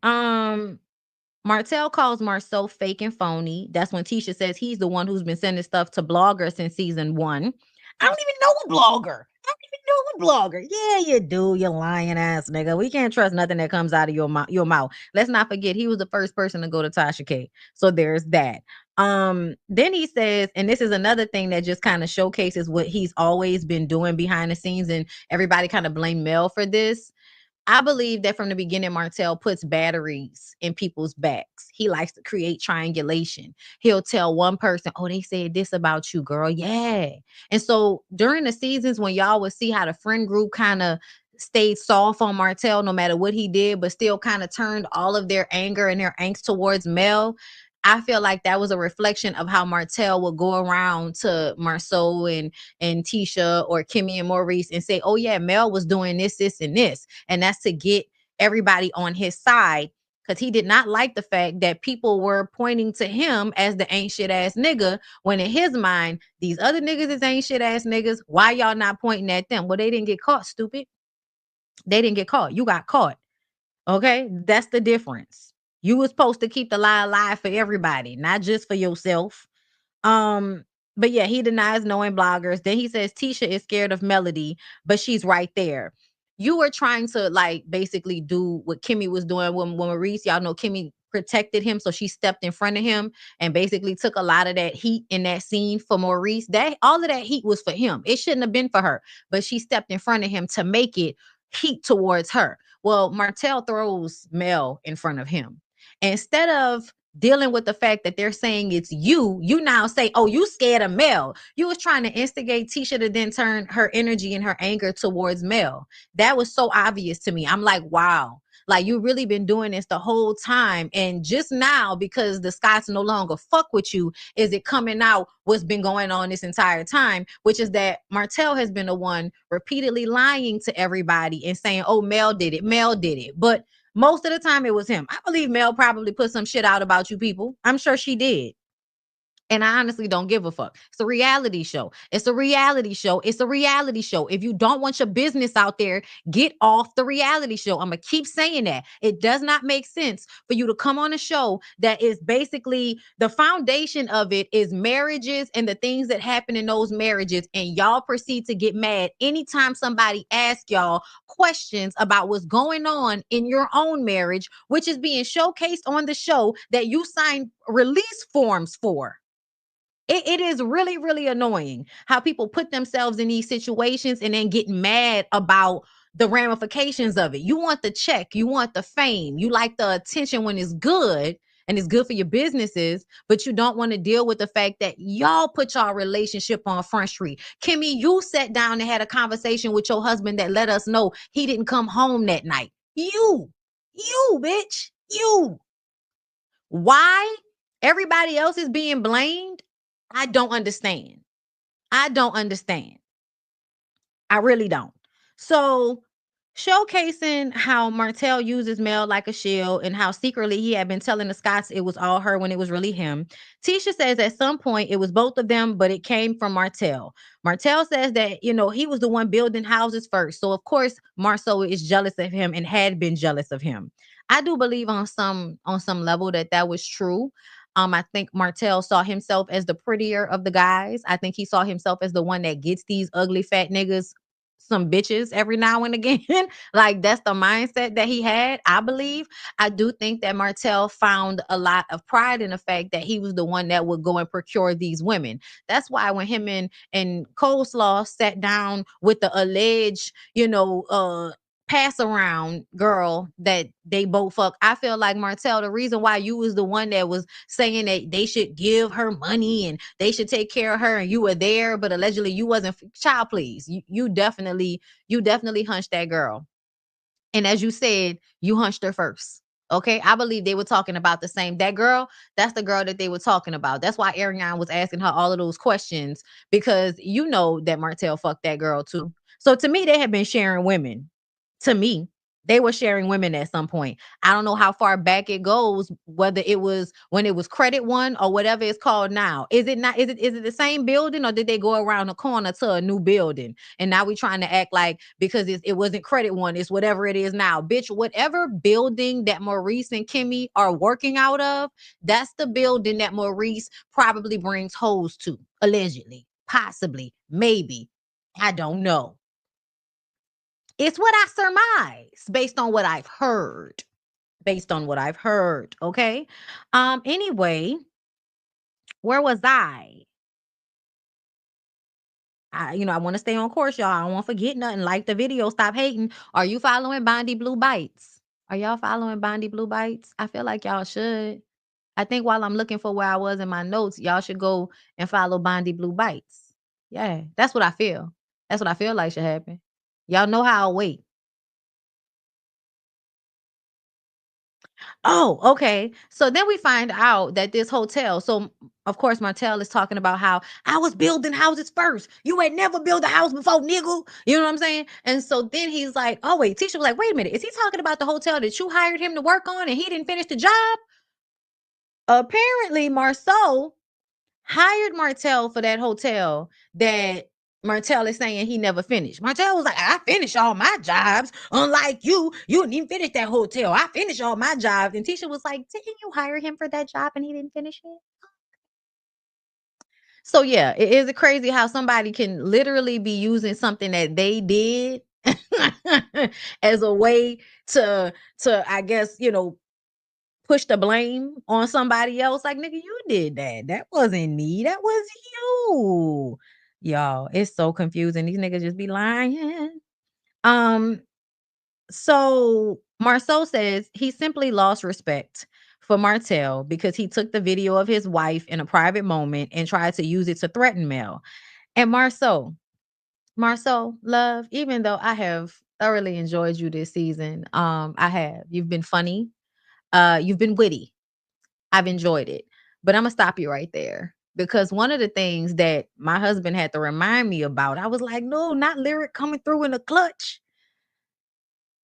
Martell calls Marceau fake and phony. That's when Tisha says he's the one who's been sending stuff to bloggers since season 1. I don't even know a blogger. I don't even know a blogger. Yeah, you do, you lying ass nigga. We can't trust nothing that comes out of your mouth. Let's not forget he was the first person to go to Tasha K. So there's that. Then he says, and this is another thing that just kind of showcases what he's always been doing behind the scenes, and everybody kind of blame Mel for this. I believe that from the beginning, Martell puts batteries in people's backs. He likes to create triangulation. He'll tell one person, oh, they said this about you, girl. Yeah. And so during the seasons when y'all would see how the friend group kind of stayed soft on Martell no matter what he did, but still kind of turned all of their anger and their angst towards Mel, I feel like that was a reflection of how Martell would go around to Marceau and Tisha or Kimmy and Maurice and say, oh yeah, Mel was doing this, this, and this. And that's to get everybody on his side, because he did not like the fact that people were pointing to him as the ain't shit ass nigga, when in his mind, these other niggas is ain't shit ass niggas. Why y'all not pointing at them? Well, they didn't get caught, stupid. They didn't get caught. You got caught. Okay, that's the difference. You were supposed to keep the lie alive for everybody, not just for yourself. But yeah, he denies knowing bloggers. Then he says Tisha is scared of Melody, but she's right there. You were trying to like basically do what Kimmy was doing when Maurice, y'all know Kimmy protected him, so she stepped in front of him and basically took a lot of that heat in that scene for Maurice. That all of that heat was for him. It shouldn't have been for her, but she stepped in front of him to make it heat towards her. Well, Martell throws Mel in front of him. Instead of dealing with the fact that they're saying it's you now say, oh, you scared of Mel. You was trying to instigate Tisha to then turn her energy and her anger towards Mel. That was so obvious to me. I'm like, wow. Like, you really been doing this the whole time. And just now, because the Scots no longer fuck with you, is it coming out what's been going on this entire time, which is that Martell has been the one repeatedly lying to everybody and saying, oh, Mel did it. Mel did it. But most of the time it was him. I believe Mel probably put some shit out about you people. I'm sure she did. And I honestly don't give a fuck. It's a reality show. It's a reality show. It's a reality show. If you don't want your business out there, get off the reality show. I'm going to keep saying that. It does not make sense for you to come on a show that is basically the foundation of it is marriages and the things that happen in those marriages. And y'all proceed to get mad anytime somebody asks y'all questions about what's going on in your own marriage, which is being showcased on the show that you signed release forms for. It is really, really annoying how people put themselves in these situations and then get mad about the ramifications of it. You want the check, you want the fame, you like the attention when it's good and it's good for your businesses, but you don't want to deal with the fact that y'all put y'all relationship on Front Street. Kimmy, you sat down and had a conversation with your husband that let us know he didn't come home that night. You, bitch, you. Why everybody else is being blamed? I don't understand. I don't understand. I really don't. So, showcasing how Martell uses Mel like a shield and how secretly he had been telling the Scots it was all her when it was really him. Tisha says at some point it was both of them, but it came from Martell. Martell says that, he was the one building houses first. So, of course, Marceau is jealous of him and had been jealous of him. I do believe on some level that was true. I think Martell saw himself as the prettier of the guys. I think he saw himself as the one that gets these ugly fat niggas some bitches every now and again. Like that's the mindset that he had, I believe. I do think that Martell found a lot of pride in the fact that he was the one that would go and procure these women. That's why when him and Coleslaw sat down with the alleged, pass around girl that they both fuck. I feel like Martell, the reason why you was the one that was saying that they should give her money and they should take care of her and you were there, but allegedly you wasn't. Child, please. You definitely hunched that girl. And as you said, you hunched her first. Okay. I believe they were talking about the same. That girl, that's the girl that they were talking about. That's why Ariane was asking her all of those questions, because you know that Martell fucked that girl too. So to me, they have been sharing women. To me, they were sharing women at some point. I don't know how far back it goes, whether it was when it was Credit One or whatever it's called now. Is it not? Is it the same building, or did they go around the corner to a new building? And now we trying to act like because it wasn't Credit One, it's whatever it is now. Bitch, whatever building that Maurice and Kimmy are working out of, that's the building that Maurice probably brings hoes to, allegedly, possibly, maybe. I don't know. It's what I surmise based on what I've heard. Based on what I've heard. Okay. Anyway, where was I? I want to stay on course, y'all. I don't want to forget nothing. Like the video, stop hating. Are you following BondyBlue Bites? Are y'all following BondyBlue Bites? I feel like y'all should. I think while I'm looking for where I was in my notes, y'all should go and follow BondyBlue Bites. Yeah, that's what I feel. That's what I feel like should happen. Y'all know how I wait. Oh, okay. So then we find out that this hotel, so of course Martell is talking about how I was building houses first. You ain't never built a house before, nigga. You know what I'm saying? And so then he's like, oh wait, Tisha was like, wait a minute, is he talking about the hotel that you hired him to work on and he didn't finish the job? Apparently Marceau hired Martell for that hotel that Martell is saying he never finished. Martell was like, I finished all my jobs. Unlike you didn't even finish that hotel. I finished all my jobs. And Tisha was like, didn't you hire him for that job and he didn't finish it? So yeah, it is crazy how somebody can literally be using something that they did as a way to I guess, push the blame on somebody else. Like, nigga, you did that. That wasn't me. That was you. Y'all, it's so confusing. These niggas just be lying. Um, so Marceau says he simply lost respect for Martell because he took the video of his wife in a private moment and tried to use it to threaten Mel. And Marceau, love, even though I have thoroughly enjoyed you this season, I have. You've been funny. You've been witty. I've enjoyed it. But Imma stop you right there, because one of the things that my husband had to remind me about, I was like, "No, not Lyric coming through in a clutch."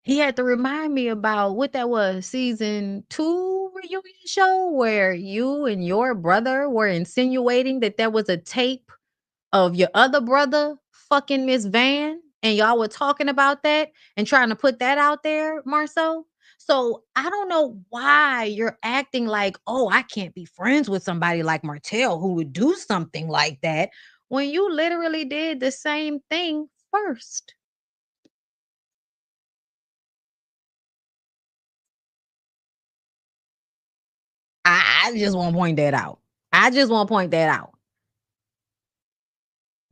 He had to remind me about what that was, season 2 reunion show where you and your brother were insinuating that there was a tape of your other brother fucking Miss Van, and y'all were talking about that and trying to put that out there, Marcel. So I don't know why you're acting like, oh, I can't be friends with somebody like Martell who would do something like that when you literally did the same thing first. I just want to point that out. I just want to point that out.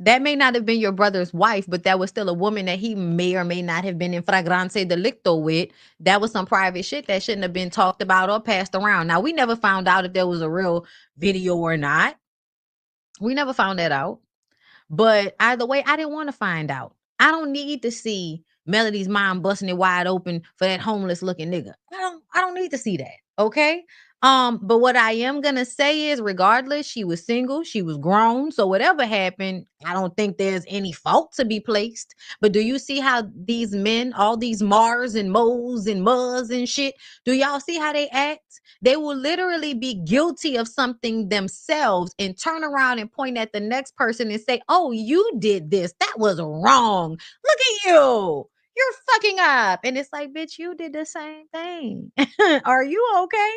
That may not have been your brother's wife, but that was still a woman that he may or may not have been in flagrante delicto with. That was some private shit that shouldn't have been talked about or passed around. Now, we never found out if there was a real video or not. We never found that out. But either way, I didn't want to find out. I don't need to see Melody's mom busting it wide open for that homeless looking nigga. I don't need to see that. Okay. But what I am gonna say is, regardless, she was single, she was grown. So whatever happened, I don't think there's any fault to be placed. But do you see how these men, all these Mars and Moes and Muzz and shit, do y'all see how they act? They will literally be guilty of something themselves and turn around and point at the next person and say, oh, you did this. That was wrong. Look at you. You're fucking up. And it's like, bitch, you did the same thing. Are you okay?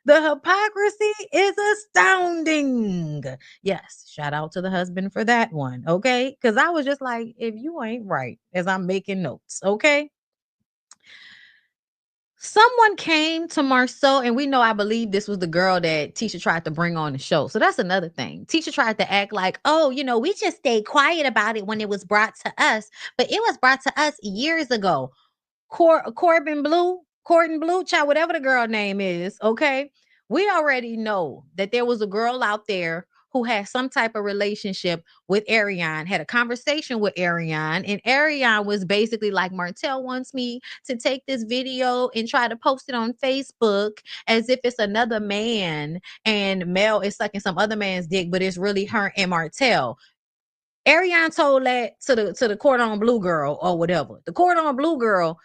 The hypocrisy is astounding. Yes, shout out to the husband for that one. Okay. Because I was just like, if you ain't right, as I'm making notes. Okay. Someone came to Marceau, and we know, I believe this was the girl that Tisha tried to bring on the show. So that's another thing. Tisha tried to act like, oh, we just stayed quiet about it when it was brought to us, but it was brought to us years ago. Corbin Blue, child, whatever the girl name is, okay? We already know that there was a girl out there who had some type of relationship with Ariane, had a conversation with Ariane, and Ariane was basically like, Martell wants me to take this video and try to post it on Facebook as if it's another man and Mel is sucking some other man's dick, but it's really her and Martell. Ariane told that to the cordon blue girl or whatever. The cordon blue girl,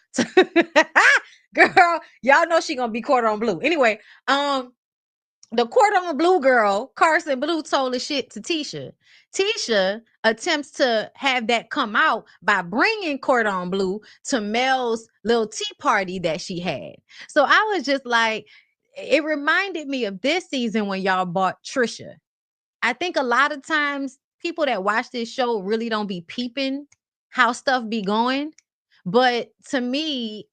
girl, y'all know she gonna be cordon blue. Anyway, the cordon blue girl, Carson Blue, told the shit to Tisha. Tisha attempts to have that come out by bringing cordon blue to Mel's little tea party that she had. So I was just like, it reminded me of this season when y'all bought Trisha. I think a lot of times people that watch this show really don't be peeping how stuff be going. But to me,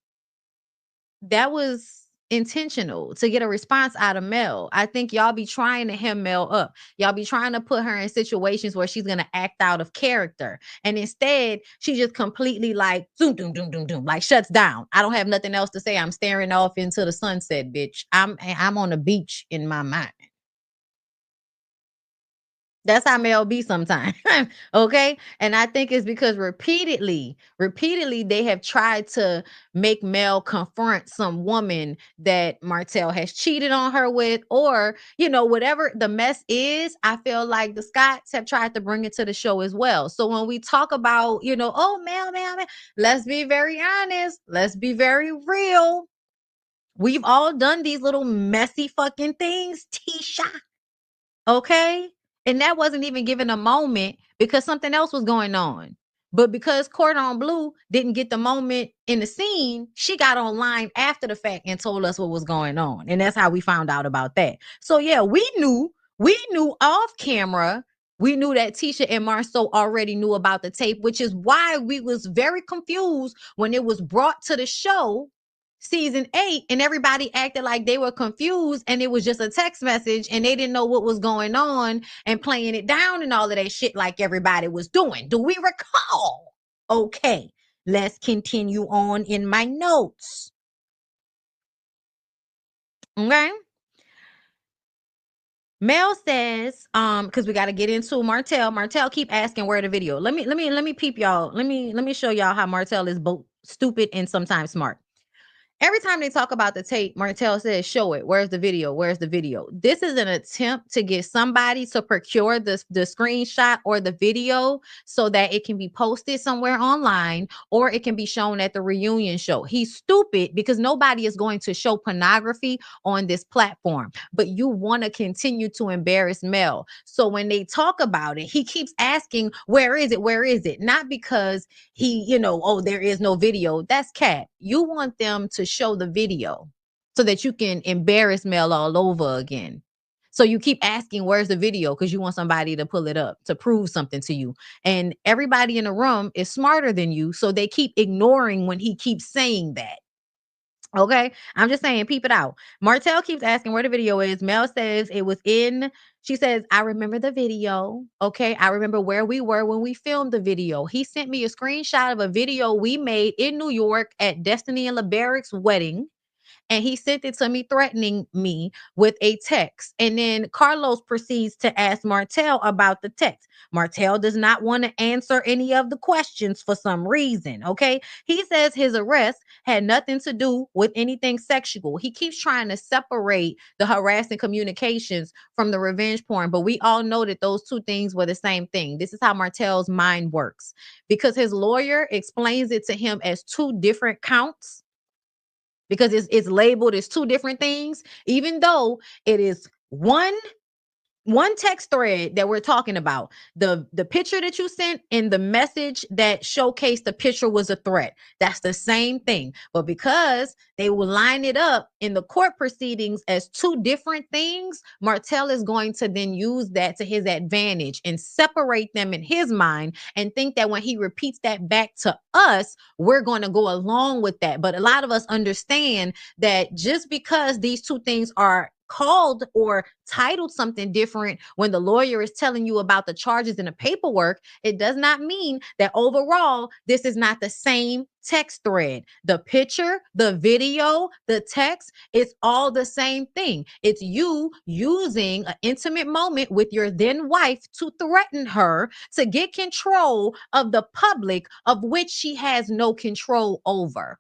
that was intentional to get a response out of Mel. I think y'all be trying to hem Mel up. Y'all be trying to put her in situations where she's gonna act out of character. And instead, she just completely like zoom, doom, doom, doom, doom, like shuts down. I don't have nothing else to say. I'm staring off into the sunset, bitch. I'm on the beach in my mind. That's how Mel be sometimes. Okay. And I think it's because repeatedly, they have tried to make Mel confront some woman that Martell has cheated on her with, or, whatever the mess is. I feel like the Scotts have tried to bring it to the show as well. So when we talk about, oh, Mel, let's be very honest. Let's be very real. We've all done these little messy fucking things, Tisha. Okay. And that wasn't even given a moment because something else was going on. But because Cordon Bleu didn't get the moment in the scene, she got online after the fact and told us what was going on. And that's how we found out about that. So yeah, we knew off camera. We knew that Tisha and Marceau already knew about the tape, which is why we was very confused when it was brought to the show season 8 and everybody acted like they were confused and it was just a text message and they didn't know what was going on and playing it down and all of that shit like everybody was doing. Do we recall? Okay, let's continue on in my notes. Okay. Mel says, because we got to get into Martell. Martell keep asking where the video. Let me peep y'all. Let me show y'all how Martell is both stupid and sometimes smart. Every time they talk about the tape, Martell says, show it. Where's the video? Where's the video? This is an attempt to get somebody to procure the screenshot or the video so that it can be posted somewhere online or it can be shown at the reunion show. He's stupid because nobody is going to show pornography on this platform, but you want to continue to embarrass Mel. So when they talk about it, he keeps asking, where is it? Where is it? Not because he, oh, there is no video. That's cat. You want them to show the video so that you can embarrass Mel all over again. So you keep asking, where's the video? Because you want somebody to pull it up to prove something to you. And everybody in the room is smarter than you. So they keep ignoring when he keeps saying that. Okay. I'm just saying, peep it out. Martell keeps asking where the video is. Mel says it was in, she says, I remember the video. Okay. I remember where we were when we filmed the video. He sent me a screenshot of a video we made in New York at Destiny and LeBarrick's wedding. And he sent it to me threatening me with a text. And then Carlos proceeds to ask Martell about the text. Martell does not want to answer any of the questions for some reason. Okay. He says his arrest had nothing to do with anything sexual. He keeps trying to separate the harassing communications from the revenge porn, but we all know that those two things were the same thing. This is how Martell's mind works because his lawyer explains it to him as two different counts because it's labeled as two different things, even though it is one text thread that we're talking about. The picture that you sent and the message that showcased the picture was a threat. That's the same thing. But because they will line it up in the court proceedings as two different things, Martell is going to then use that to his advantage and separate them in his mind and think that when he repeats that back to us, we're going to go along with that. But a lot of us understand that just because these two things are called or titled something different when the lawyer is telling you about the charges in the paperwork, it does not mean that overall this is not the same text thread. The picture, the video, the text, it's all the same thing. It's you using an intimate moment with your then wife to threaten her to get control of the public of which she has no control over.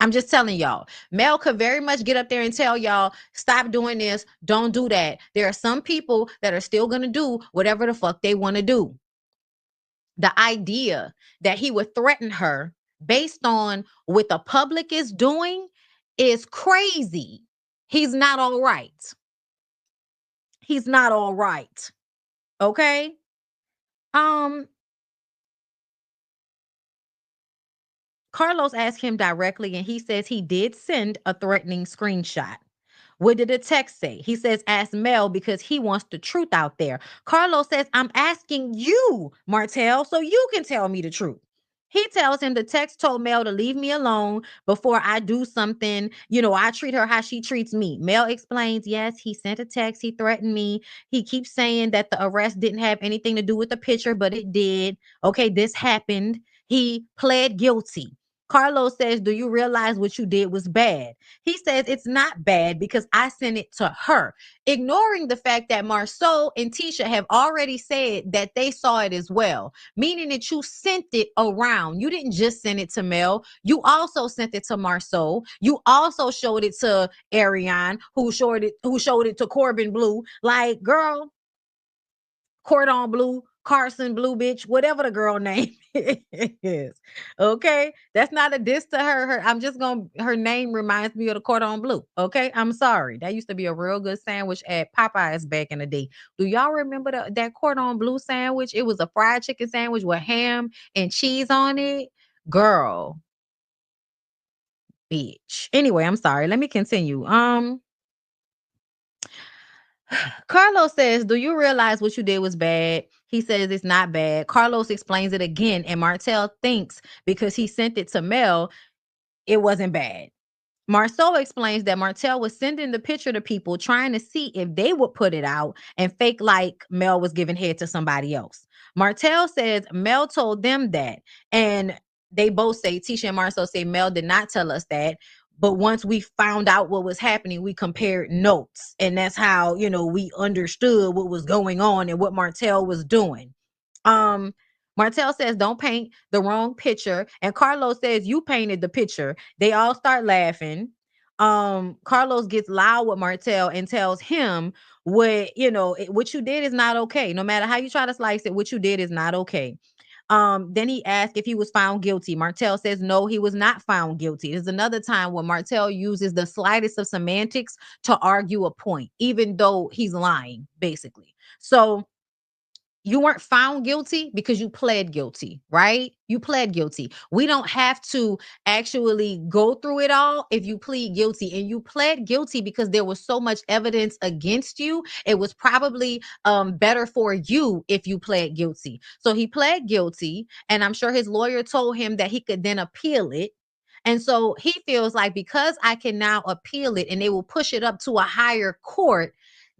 I'm just telling y'all, Mel could very much get up there and tell y'all, stop doing this. Don't do that. There are some people that are still going to do whatever the fuck they want to do. The idea that he would threaten her based on what the public is doing is crazy. He's not all right. He's not all right. Okay. Carlos asked him directly, and he says he did send a threatening screenshot. What did the text say? He says, ask Mel because he wants the truth out there. Carlos says, I'm asking you, Martell, so you can tell me the truth. He tells him the text told Mel to leave me alone before I do something. I treat her how she treats me. Mel explains, yes, he sent a text. He threatened me. He keeps saying that the arrest didn't have anything to do with the picture, but it did. Okay, this happened. He pled guilty. Carlos says, do you realize what you did was bad? He says it's not bad because I sent it to her, ignoring the fact that Marceau and Tisha have already said that they saw it as well, meaning that you sent it around. You didn't just send it to Mel. You also sent it to Marceau. You also showed it to Ariane, who showed it to Corbin Blue. Like, girl, Cordon Blue, Carson Blue, bitch, whatever the girl name is. Okay. That's not a diss to her. Her name reminds me of the Cordon Bleu. Okay. I'm sorry. That used to be a real good sandwich at Popeyes back in the day. Do y'all remember that Cordon Bleu sandwich? It was a fried chicken sandwich with ham and cheese on it. Girl, bitch. Anyway, I'm sorry. Let me continue. Carlos says, do you realize what you did was bad? He says it's not bad. Carlos explains it again, and Martell thinks because he sent it to Mel, it wasn't bad. Marceau explains that Martell was sending the picture to people trying to see if they would put it out and fake like Mel was giving head to somebody else. Martell says Mel told them that, and they both say, Tisha and Marceau say Mel did not tell us that. But once we found out what was happening, we compared notes. And that's how, we understood what was going on and what Martell was doing. Martell says, don't paint the wrong picture. And Carlos says, you painted the picture. They all start laughing. Carlos gets loud with Martell and tells him what you did is not okay. No matter how you try to slice it, what you did is not okay. Then he asked if he was found guilty. Martell says no, he was not found guilty. There's another time when Martell uses the slightest of semantics to argue a point, even though he's lying, basically. So you weren't found guilty because you pled guilty, right? You pled guilty. We don't have to actually go through it all if you plead guilty. And you pled guilty because there was so much evidence against you. It was probably better for you if you pled guilty. So he pled guilty, and I'm sure his lawyer told him that he could then appeal it. And so he feels like because I can now appeal it and they will push it up to a higher court,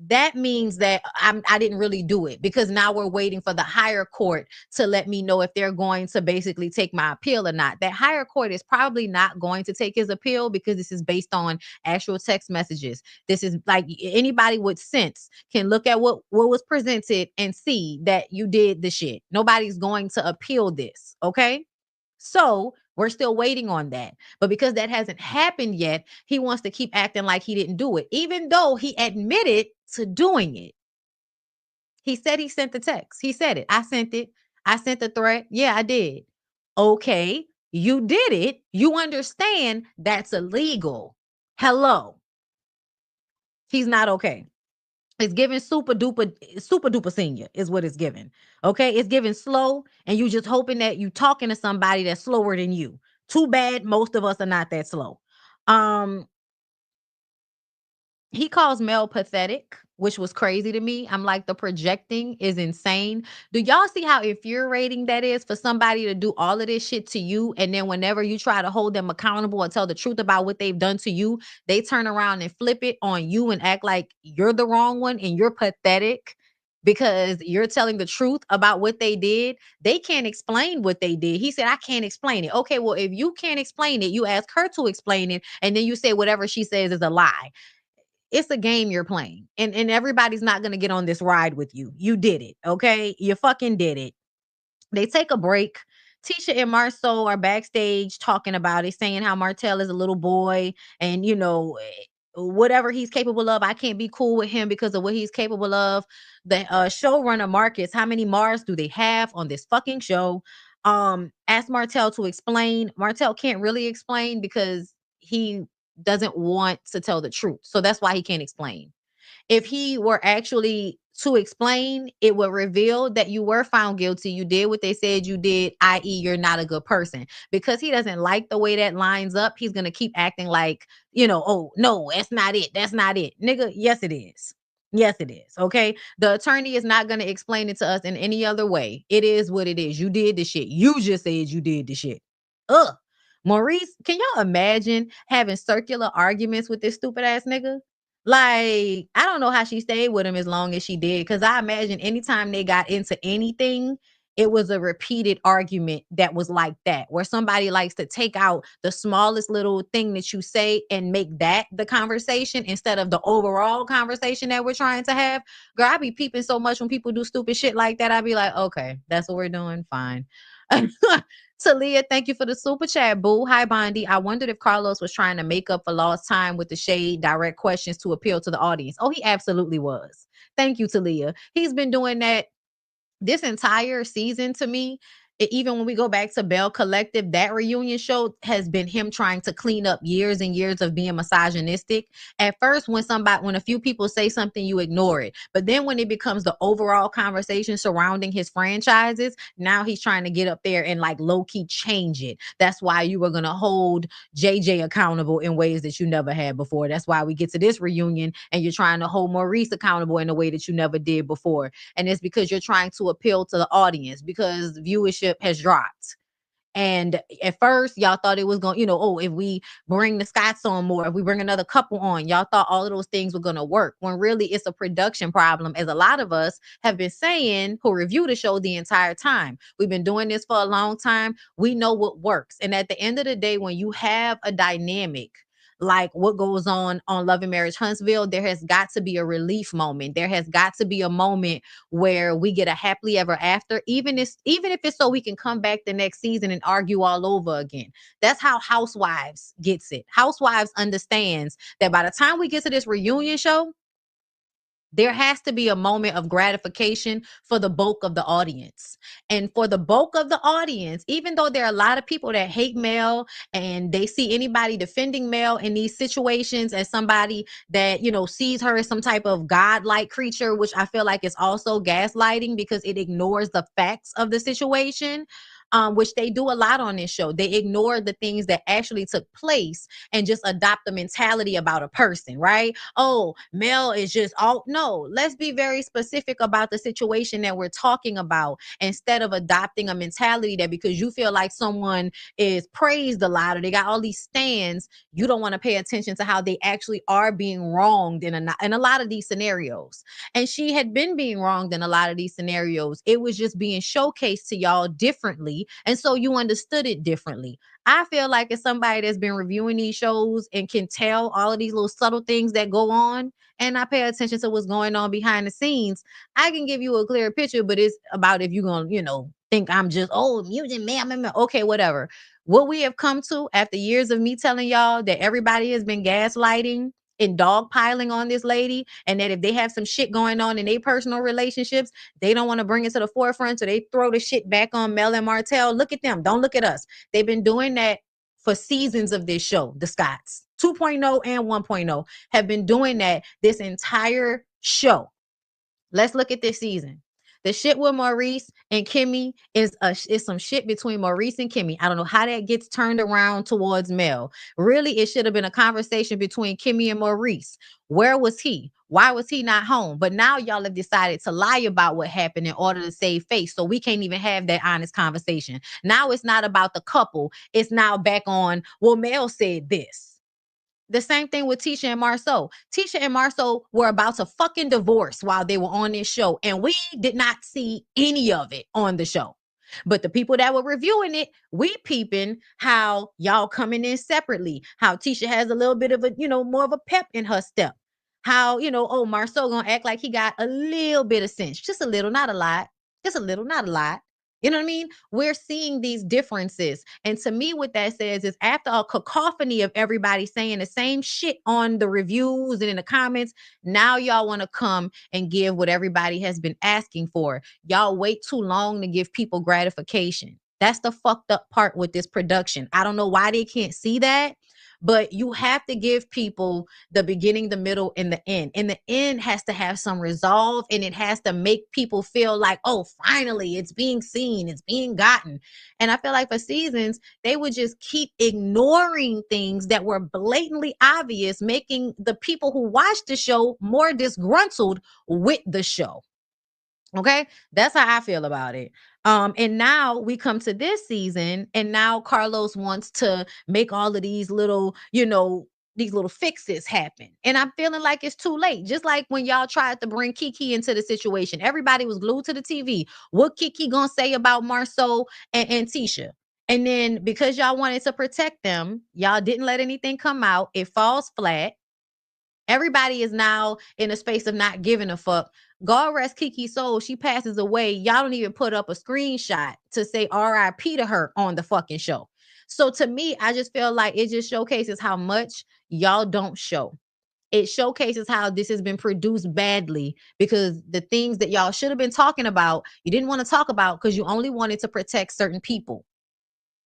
that means that I didn't really do it, because now we're waiting for the higher court to let me know if they're going to basically take my appeal or not. That higher court is probably not going to take his appeal because this is based on actual text messages. This is like anybody with sense can look at what was presented and see that you did the shit. Nobody's going to appeal this. Okay. So we're still waiting on that. But because that hasn't happened yet, he wants to keep acting like he didn't do it, even though he admitted to doing it. He said he sent the text. He said it. I sent it. I sent the threat. Yeah, I did. Okay, you did it. You understand that's illegal. Hello. He's not okay. It's giving super duper senior is what it's giving. Okay. It's giving slow, and you just hoping that you talking to somebody that's slower than you. Too bad most of us are not that slow. Um, he calls Mel pathetic, which was crazy to me. I'm like, the projecting is insane. Do y'all see how infuriating that is for somebody to do all of this shit to you? And then whenever you try to hold them accountable or tell the truth about what they've done to you, they turn around and flip it on you and act like you're the wrong one and you're pathetic because you're telling the truth about what they did. They can't explain what they did. He said, I can't explain it. Okay, well, if you can't explain it, you ask her to explain it, and then you say whatever she says is a lie. It's a game you're playing, and everybody's not going to get on this ride with you. You did it. Okay, you fucking did it. They take a break. Tisha and Marceau are backstage talking about it, saying how Martell is a little boy, and whatever he's capable of, I can't be cool with him because of what he's capable of. The showrunner Marcus, how many Mars do they have on this fucking show? Asked Martell to explain. Martell can't really explain because he doesn't want to tell the truth. So that's why he can't explain. If he were actually to explain, it would reveal that you were found guilty. You did what they said you did, i.e., you're not a good person. Because he doesn't like the way that lines up, he's going to keep acting like, oh, no, that's not it. That's not it. Nigga, yes, it is. Yes, it is. Okay. The attorney is not going to explain it to us in any other way. It is what it is. You did the shit. You just said you did the shit. Ugh. Maurice, can y'all imagine having circular arguments with this stupid ass nigga? Like, I don't know how she stayed with him as long as she did, because I imagine anytime they got into anything, it was a repeated argument that was like that, where somebody likes to take out the smallest little thing that you say and make that the conversation instead of the overall conversation that we're trying to have. Girl, I be peeping so much when people do stupid shit like that. I be like, okay, that's what we're doing. Fine. Talia, thank you for the super chat, boo. Hi, Bondi. I wondered if Carlos was trying to make up for lost time with the shade direct questions to appeal to the audience. Oh, he absolutely was. Thank you, Talia. He's been doing that this entire season to me. Even when we go back to Bell Collective, that reunion show has been him trying to clean up years and years of being misogynistic. At first, when a few people say something, you ignore it. But then when it becomes the overall conversation surrounding his franchises, now he's trying to get up there and like low key change it. That's why you were going to hold JJ accountable in ways that you never had before. That's why we get to this reunion and you're trying to hold Maurice accountable in a way that you never did before. And it's because you're trying to appeal to the audience because viewership has dropped. And at first, y'all thought it was going, if we bring the Scots on more, if we bring another couple on, y'all thought all of those things were going to work, when really it's a production problem, as a lot of us have been saying who review the show the entire time. We've been doing this for a long time. We know what works. And at the end of the day, when you have a dynamic like what goes on Love and Marriage Huntsville, there has got to be a relief moment. There has got to be a moment where we get a happily ever after, even if it's so we can come back the next season and argue all over again. That's how Housewives gets it. Housewives understands that by the time we get to this reunion show, there has to be a moment of gratification for the bulk of the audience. And for the bulk of the audience, even though there are a lot of people that hate Mel and they see anybody defending Mel in these situations as somebody that, sees her as some type of godlike creature, which I feel like is also gaslighting because it ignores the facts of the situation. Which they do a lot on this show. They ignore the things that actually took place and just adopt a mentality about a person, right? Oh, Mel is just all. No, let's be very specific about the situation that we're talking about instead of adopting a mentality that because you feel like someone is praised a lot or they got all these stands, you don't want to pay attention to how they actually are being wronged in a lot of these scenarios. And she had been being wronged in a lot of these scenarios. It was just being showcased to y'all differently. And so you understood it differently. I feel like as somebody that's been reviewing these shows and can tell all of these little subtle things that go on, and I pay attention to what's going on behind the scenes, I can give you a clear picture, but it's about if you're going to, think I'm just, music, man, okay, whatever. What we have come to after years of me telling y'all that everybody has been gaslighting and dogpiling on this lady, and that if they have some shit going on in their personal relationships, they don't want to bring it to the forefront, so they throw the shit back on Mel and Martell. Look at them. Don't look at us. They've been doing that for seasons of this show. The Scotts 2.0 and 1.0 have been doing that this entire show. Let's look at this season. The shit with Maurice and Kimmy is some shit between Maurice and Kimmy. I don't know how that gets turned around towards Mel. Really, it should have been a conversation between Kimmy and Maurice. Where was he? Why was he not home? But now y'all have decided to lie about what happened in order to save face. So we can't even have that honest conversation. Now it's not about the couple. It's now back on, well, Mel said this. The same thing with Tisha and Marceau. Tisha and Marceau were about to fucking divorce while they were on this show, and we did not see any of it on the show. But the people that were reviewing it, we peeping how y'all coming in separately, how Tisha has a little bit of a, more of a pep in her step. How, Marceau gonna act like he got a little bit of sense, just a little, not a lot, just a little, not a lot. You know what I mean? We're seeing these differences. And to me, what that says is after a cacophony of everybody saying the same shit on the reviews and in the comments, now y'all want to come and give what everybody has been asking for. Y'all wait too long to give people gratification. That's the fucked up part with this production. I don't know why they can't see that. But you have to give people the beginning, the middle, and the end. And the end has to have some resolve, and it has to make people feel like, oh, finally, it's being seen, it's being gotten. And I feel like for seasons, they would just keep ignoring things that were blatantly obvious, making the people who watch the show more disgruntled with the show. Okay, that's how I feel about it. And now we come to this season, and now Carlos wants to make all of these little, these little fixes happen. And I'm feeling like it's too late. Just like when y'all tried to bring Kiki into the situation, everybody was glued to the TV. What Kiki gonna say about Marceau and Tisha? And then because y'all wanted to protect them, y'all didn't let anything come out. It falls flat. Everybody is now in a space of not giving a fuck. God rest Kiki's soul. She passes away. Y'all don't even put up a screenshot to say RIP to her on the fucking show. So to me, I just feel like it just showcases how much y'all don't show. It showcases how this has been produced badly because the things that y'all should have been talking about, you didn't want to talk about because you only wanted to protect certain people.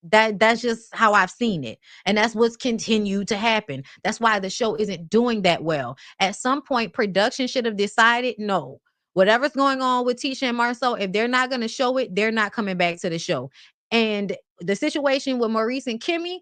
That's just how I've seen it. And that's what's continued to happen. That's why the show isn't doing that well. At some point, production should have decided, no, whatever's going on with Tisha and Marceau, if they're not going to show it, they're not coming back to the show. And the situation with Maurice and Kimmy,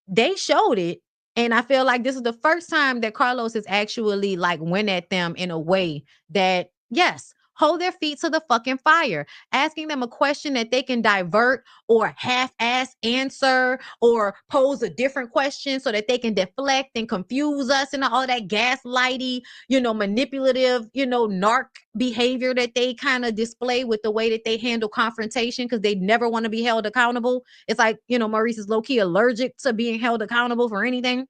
they showed it. And I feel like this is the first time that Carlos has actually like went at them in a way that, yes, hold their feet to the fucking fire, asking them a question that they can divert or half-ass answer or pose a different question so that they can deflect and confuse us and all that gaslighty, manipulative, narc behavior that they kind of display with the way that they handle confrontation because they never want to be held accountable. It's like, Maurice is low-key allergic to being held accountable for anything.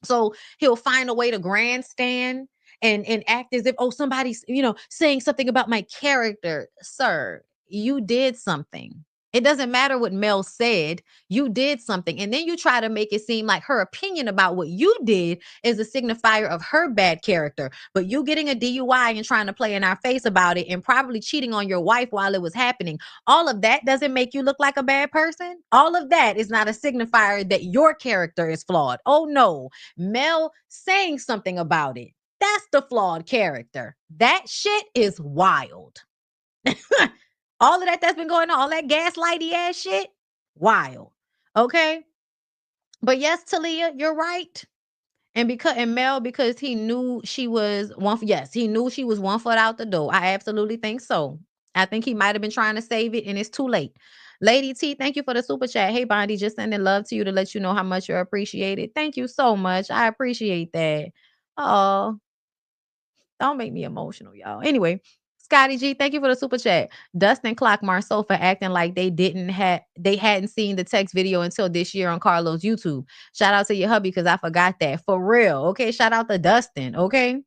So he'll find a way to grandstand and act as if, oh, somebody's, saying something about my character. Sir, you did something. It doesn't matter what Mel said. You did something. And then you try to make it seem like her opinion about what you did is a signifier of her bad character. But you getting a DUI and trying to play in our face about it and probably cheating on your wife while it was happening, all of that doesn't make you look like a bad person. All of that is not a signifier that your character is flawed. Oh no, Mel saying something about it. That's the flawed character. That shit is wild. All of that's been going on, all that gaslighty ass shit, wild. Okay. But yes, Talia, you're right. And Mel, because he knew she was yes, he knew she was 1 foot out the door. I absolutely think so. I think he might have been trying to save it and it's too late. Lady T, thank you for the super chat. Hey, Bondi, just sending love to you to let you know how much you're appreciated. Thank you so much. I appreciate that. Oh, don't make me emotional, y'all. Anyway, Scotty G, thank you for the super chat. Dustin Clock Marceau for acting like they hadn't seen the text video until this year on Carlos YouTube. Shout out to your hubby because I forgot that. For real. Okay. Shout out to Dustin. Okay.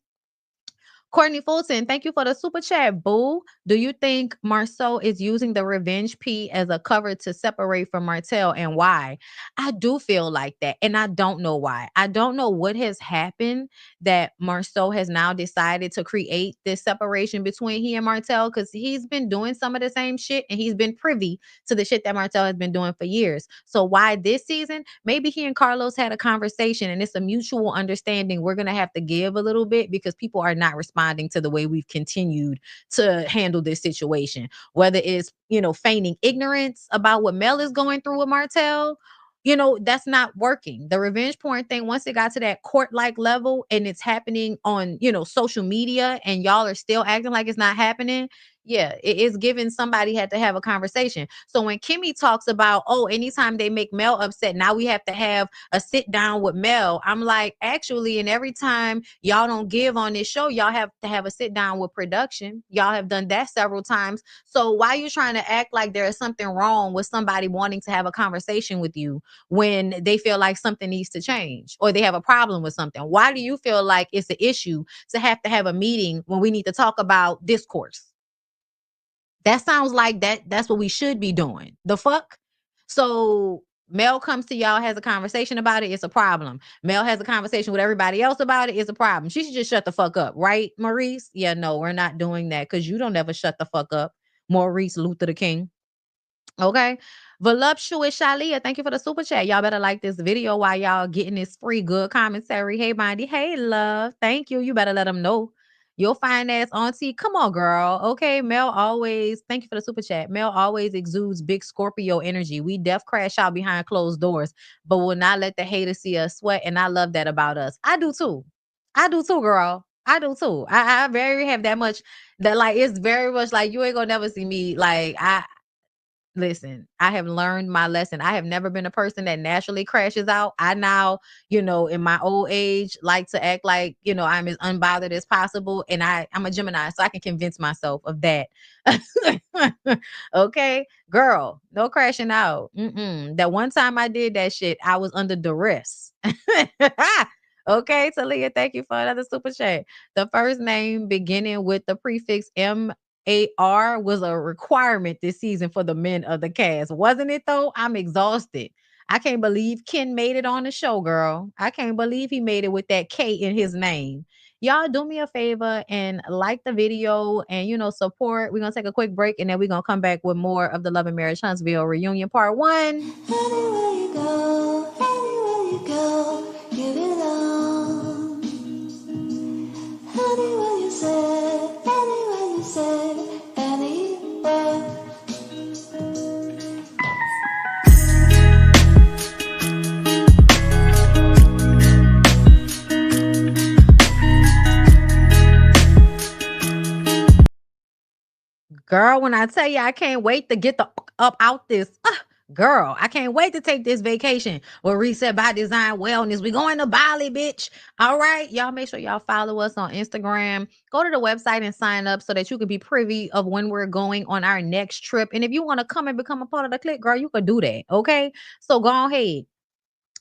Courtney Fulton, thank you for the super chat, boo. Do you think Marceau is using the revenge P as a cover to separate from Martell, and why? I do feel like that, and I don't know why. I don't know what has happened that Marceau has now decided to create this separation between he and Martell, because he's been doing some of the same shit and he's been privy to the shit that Martell has been doing for years. So why this season? Maybe he and Carlos had a conversation and it's a mutual understanding. We're going to have to give a little bit because people are not responding to the way we've continued to handle this situation, whether it's, feigning ignorance about what Mel is going through with Martell. That's not working. The revenge porn thing, once it got to that court-like level and it's happening on, social media and y'all are still acting like it's not happening, yeah, it is given somebody had to have a conversation. So when Kimmy talks about, oh, anytime they make Mel upset, now we have to have a sit down with Mel. I'm like, actually, and every time y'all don't give on this show, y'all have to have a sit down with production. Y'all have done that several times. So why are you trying to act like there is something wrong with somebody wanting to have a conversation with you when they feel like something needs to change or they have a problem with something? Why do you feel like it's an issue to have a meeting when we need to talk about discourse? That sounds like that's what we should be doing. The fuck? So Mel comes to y'all, has a conversation about it, it's a problem. Mel has a conversation with everybody else about it, it's a problem. She should just shut the fuck up, right, Maurice? Yeah, no, we're not doing that because you don't ever shut the fuck up. Maurice Luther the King. Okay. Voluptuous Shalia, thank you for the super chat. Y'all better like this video while y'all getting this free good commentary. Hey, Bondi. Hey, love. Thank you. You better let them know. Your fine ass auntie. Come on, girl. Okay. Mel always, thank you for the super chat. Mel always exudes big Scorpio energy. We def crash out behind closed doors, but will not let the haters see us sweat. And I love that about us. I do too. I do too, girl. I do too. I very have that much that like it's very much like you ain't gonna never see me like listen, I have learned my lesson. I have never been a person that naturally crashes out. I now, in my old age, like to act like, I'm as unbothered as possible. And I'm a Gemini, so I can convince myself of that. Okay, girl, no crashing out. That one time I did that shit, I was under duress. Okay, Talia, thank you for another super chat. The first name beginning with the prefix MAR was a requirement this season for the men of the cast, wasn't it though? I'm exhausted. I can't believe Ken made it on the show, girl. I can't believe he made it with that K in his name. Y'all do me a favor and like the video and support. We're gonna take a quick break and then we're gonna come back with more of the Love and Marriage Huntsville reunion part 1. Anywhere you go, you belong. Anywhere you say, anywhere. Girl, when I tell you I can't wait to get the up out this, girl, I can't wait to take this vacation with Reset by Design Wellness. We going to Bali, bitch. All right, y'all make sure y'all follow us on Instagram. Go to the website and sign up so that you can be privy of when we're going on our next trip. And if you want to come and become a part of the clique, girl, you could do that. Okay, so go ahead.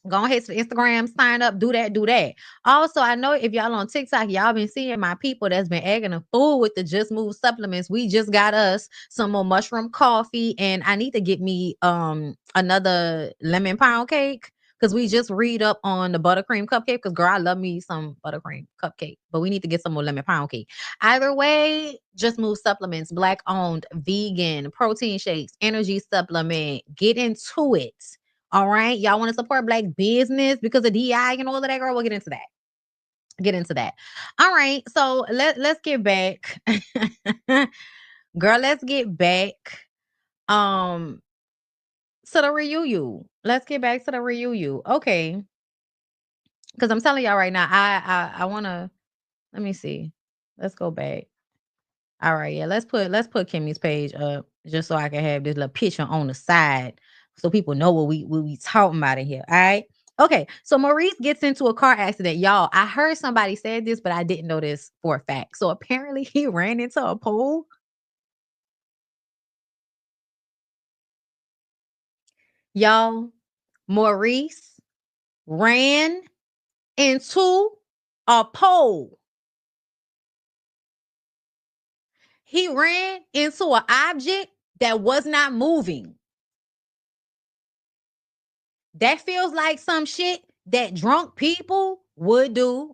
Go ahead to the Instagram, sign up, do that, do that. Also, I know if y'all on TikTok, y'all been seeing my people that's been egging a fool with the Just Move supplements. We just got us some more mushroom coffee, and I need to get me another lemon pound cake because we just read up on the buttercream cupcake. Because girl, I love me some buttercream cupcake, but we need to get some more lemon pound cake. Either way, Just Move supplements, black owned, vegan, protein shakes, energy supplement. Get into it. All right. Y'all want to support black business because of DI and all of that, girl? We'll get into that. Get into that. All right. So let's get back. Girl, let's get back um to the reunion. Let's get back to the reunion. Okay. Because I'm telling y'all right now, I wanna let me see. Let's go back. All right, yeah. Let's put Kimmy's page up just so I can have this little picture on the side so people know what we talking about in here. All right. Okay, so Maurice gets into a car accident. Y'all, I heard somebody said this, but I didn't know this for a fact. So apparently he ran into a pole. Y'all, Maurice ran into a pole. He ran into an object that was not moving. That feels like some shit that drunk people would do.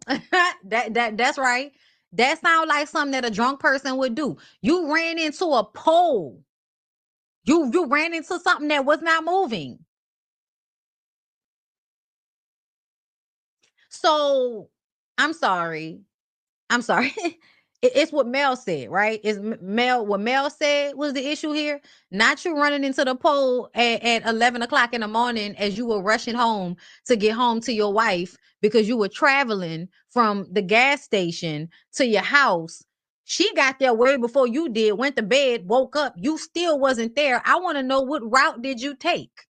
That's right. That sounds like something that a drunk person would do. You ran into a pole. You ran into something that was not moving. So I'm sorry. I'm sorry. It's what Mel said, right? Is Mel what Mel said was the issue here? Not you running into the pole at 11 o'clock in the morning as you were rushing home to get home to your wife because you were traveling from the gas station to your house. She got there way before you did, went to bed, woke up. You still wasn't there. I want to know, what route did you take?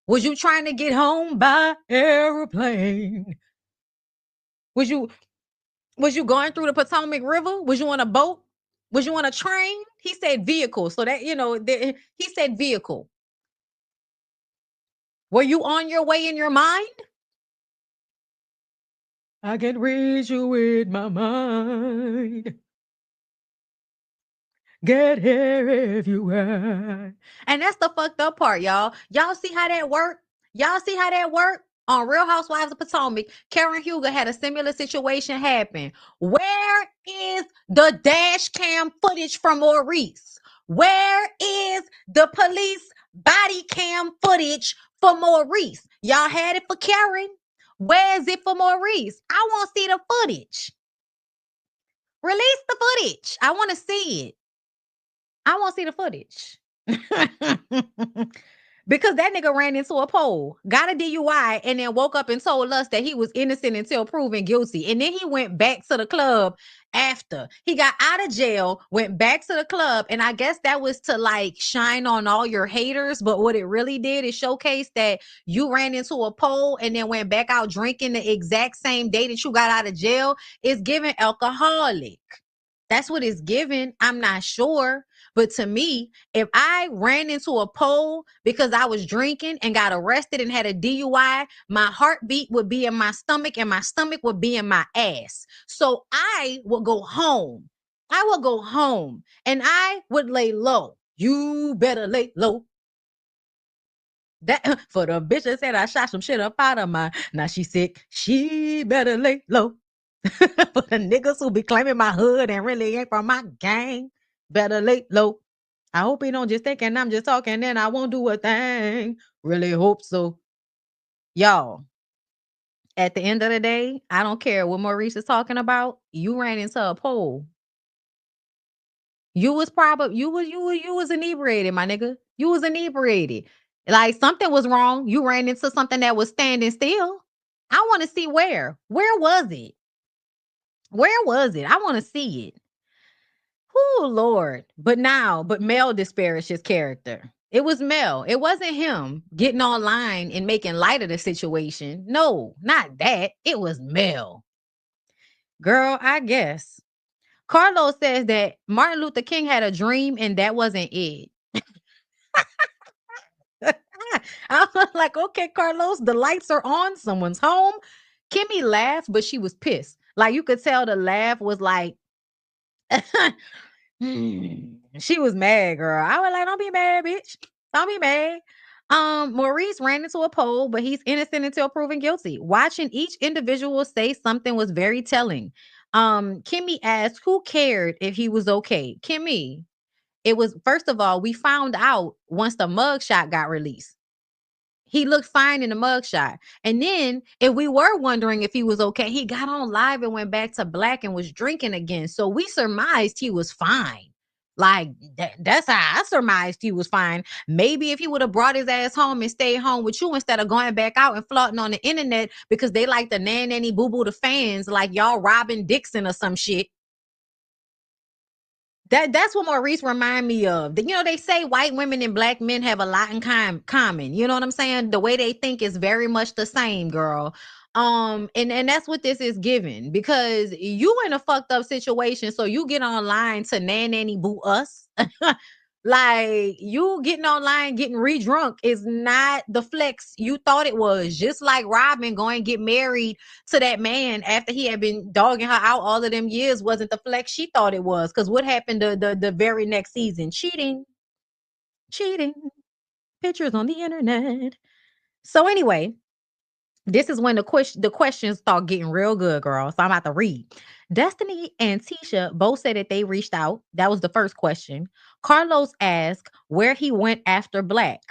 Was you trying to get home by airplane? Was you Was you going through the Potomac River? Was you on a boat? Was you on a train? He said vehicle. So that, he said vehicle. Were you on your way in your mind? I can read you with my mind. Get here if you want. And that's the fucked up part, y'all. Y'all see how that work? Y'all see how that work? On Real Housewives of Potomac, Karen Huger had a similar situation happen. Where is the dash cam footage from Maurice? Where is the police body cam footage for Maurice? Y'all had it for Karen. Where is it for Maurice? I want to see the footage. Release the footage. I want to see it. I want to see the footage. Because that nigga ran into a pole, got a DUI, and then woke up and told us that he was innocent until proven guilty. And then he went back to the club after. He got out of jail, went back to the club, and I guess that was to like shine on all your haters. But what it really did is showcase that you ran into a pole and then went back out drinking the exact same day that you got out of jail. It's giving alcoholic. That's what it's given. I'm not sure. But to me, if I ran into a pole because I was drinking and got arrested and had a DUI, my heartbeat would be in my stomach and my stomach would be in my ass. So I would go home. I would go home and I would lay low. You better lay low. That for the bitch that said I shot some shit up out of my. Now she sick. She better lay low. For the niggas who be claiming my hood and really ain't from my gang, better lay low. I hope he don't just think and I'm just talking and I won't do a thing. Really hope so. Y'all, at the end of the day, I don't care what Maurice is talking about. You ran into a pole. You was probably you was inebriated, my nigga. You was inebriated. Like something was wrong. You ran into something that was standing still. I want to see where. Where was it? Where was it? I want to see it. Oh Lord. But Mel disparaged his character. It was Mel. It wasn't him getting online and making light of the situation. No, not that. It was Mel. Girl, I guess. Carlos says that Martin Luther King had a dream and that wasn't it. I was like, okay, Carlos, the lights are on. Someone's home. Kimmy laughed, but she was pissed. Like you could tell the laugh was like, she was mad, girl. I was like, don't be mad, bitch. Don't be mad. Maurice ran into a pole, but he's innocent until proven guilty. Watching each individual say something was very telling. Kimmy asked who cared if he was okay. Kimmy, it was first of all, we found out once the mugshot got released. He looked fine in the mugshot. And then, if we were wondering if he was okay, he got on live and went back to black and was drinking again. So we surmised he was fine. Like that's how I surmised he was fine. Maybe if he would have brought his ass home and stayed home with you instead of going back out and flaunting on the internet because they like the nanny boo boo the fans, like y'all Robin Dixon or some shit. That's what Maurice remind me of. You know, they say white women and black men have a lot in common. You know what I'm saying? The way they think is very much the same, girl. And that's what this is giving because you in a fucked up situation, so you get online to nanny boo us. Like you getting online, getting re-drunk is not the flex you thought it was. Just like Robin going get married to that man after he had been dogging her out all of them years wasn't the flex she thought it was. Because what happened the very next season? Cheating, pictures on the internet. So anyway, this is when the questions start getting real good, girl. So I'm about to read. Destiny and Tisha both said that they reached out. That was the first question. Carlos asked where he went after Black.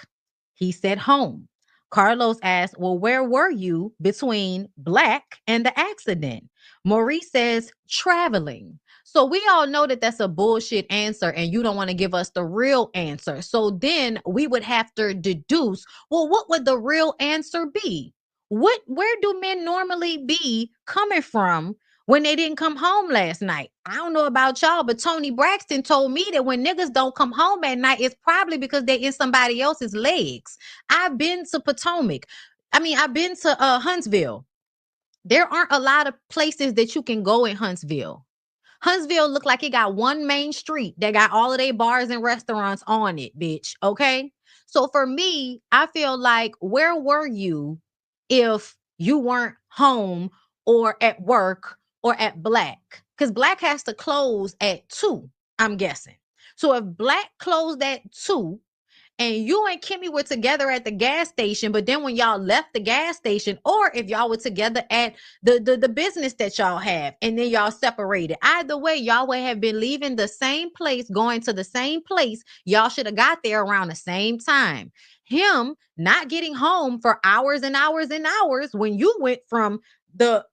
He said home. Carlos asked, well, where were you between Black and the accident? Maurice says traveling. So we all know that that's a bullshit answer and you don't want to give us the real answer. So then we would have to deduce, well, what would the real answer be? Where do men normally be coming from when they didn't come home last night? I don't know about y'all, but Tony Braxton told me that when niggas don't come home at night, it's probably because they're in somebody else's legs. I've been to Potomac. I've been to Huntsville. There aren't a lot of places that you can go in Huntsville. Huntsville look like it got one main street that got all of their bars and restaurants on it, bitch. Okay. So for me, I feel like where were you if you weren't home or at work or at Black? Because Black has to close at 2, I'm guessing. So if Black closed at 2, and you and Kimmy were together at the gas station, but then when y'all left the gas station, or if y'all were together at the business that y'all have, and then y'all separated, either way, y'all would have been leaving the same place, going to the same place. Y'all should have got there around the same time. Him not getting home for hours and hours and hours when you went from the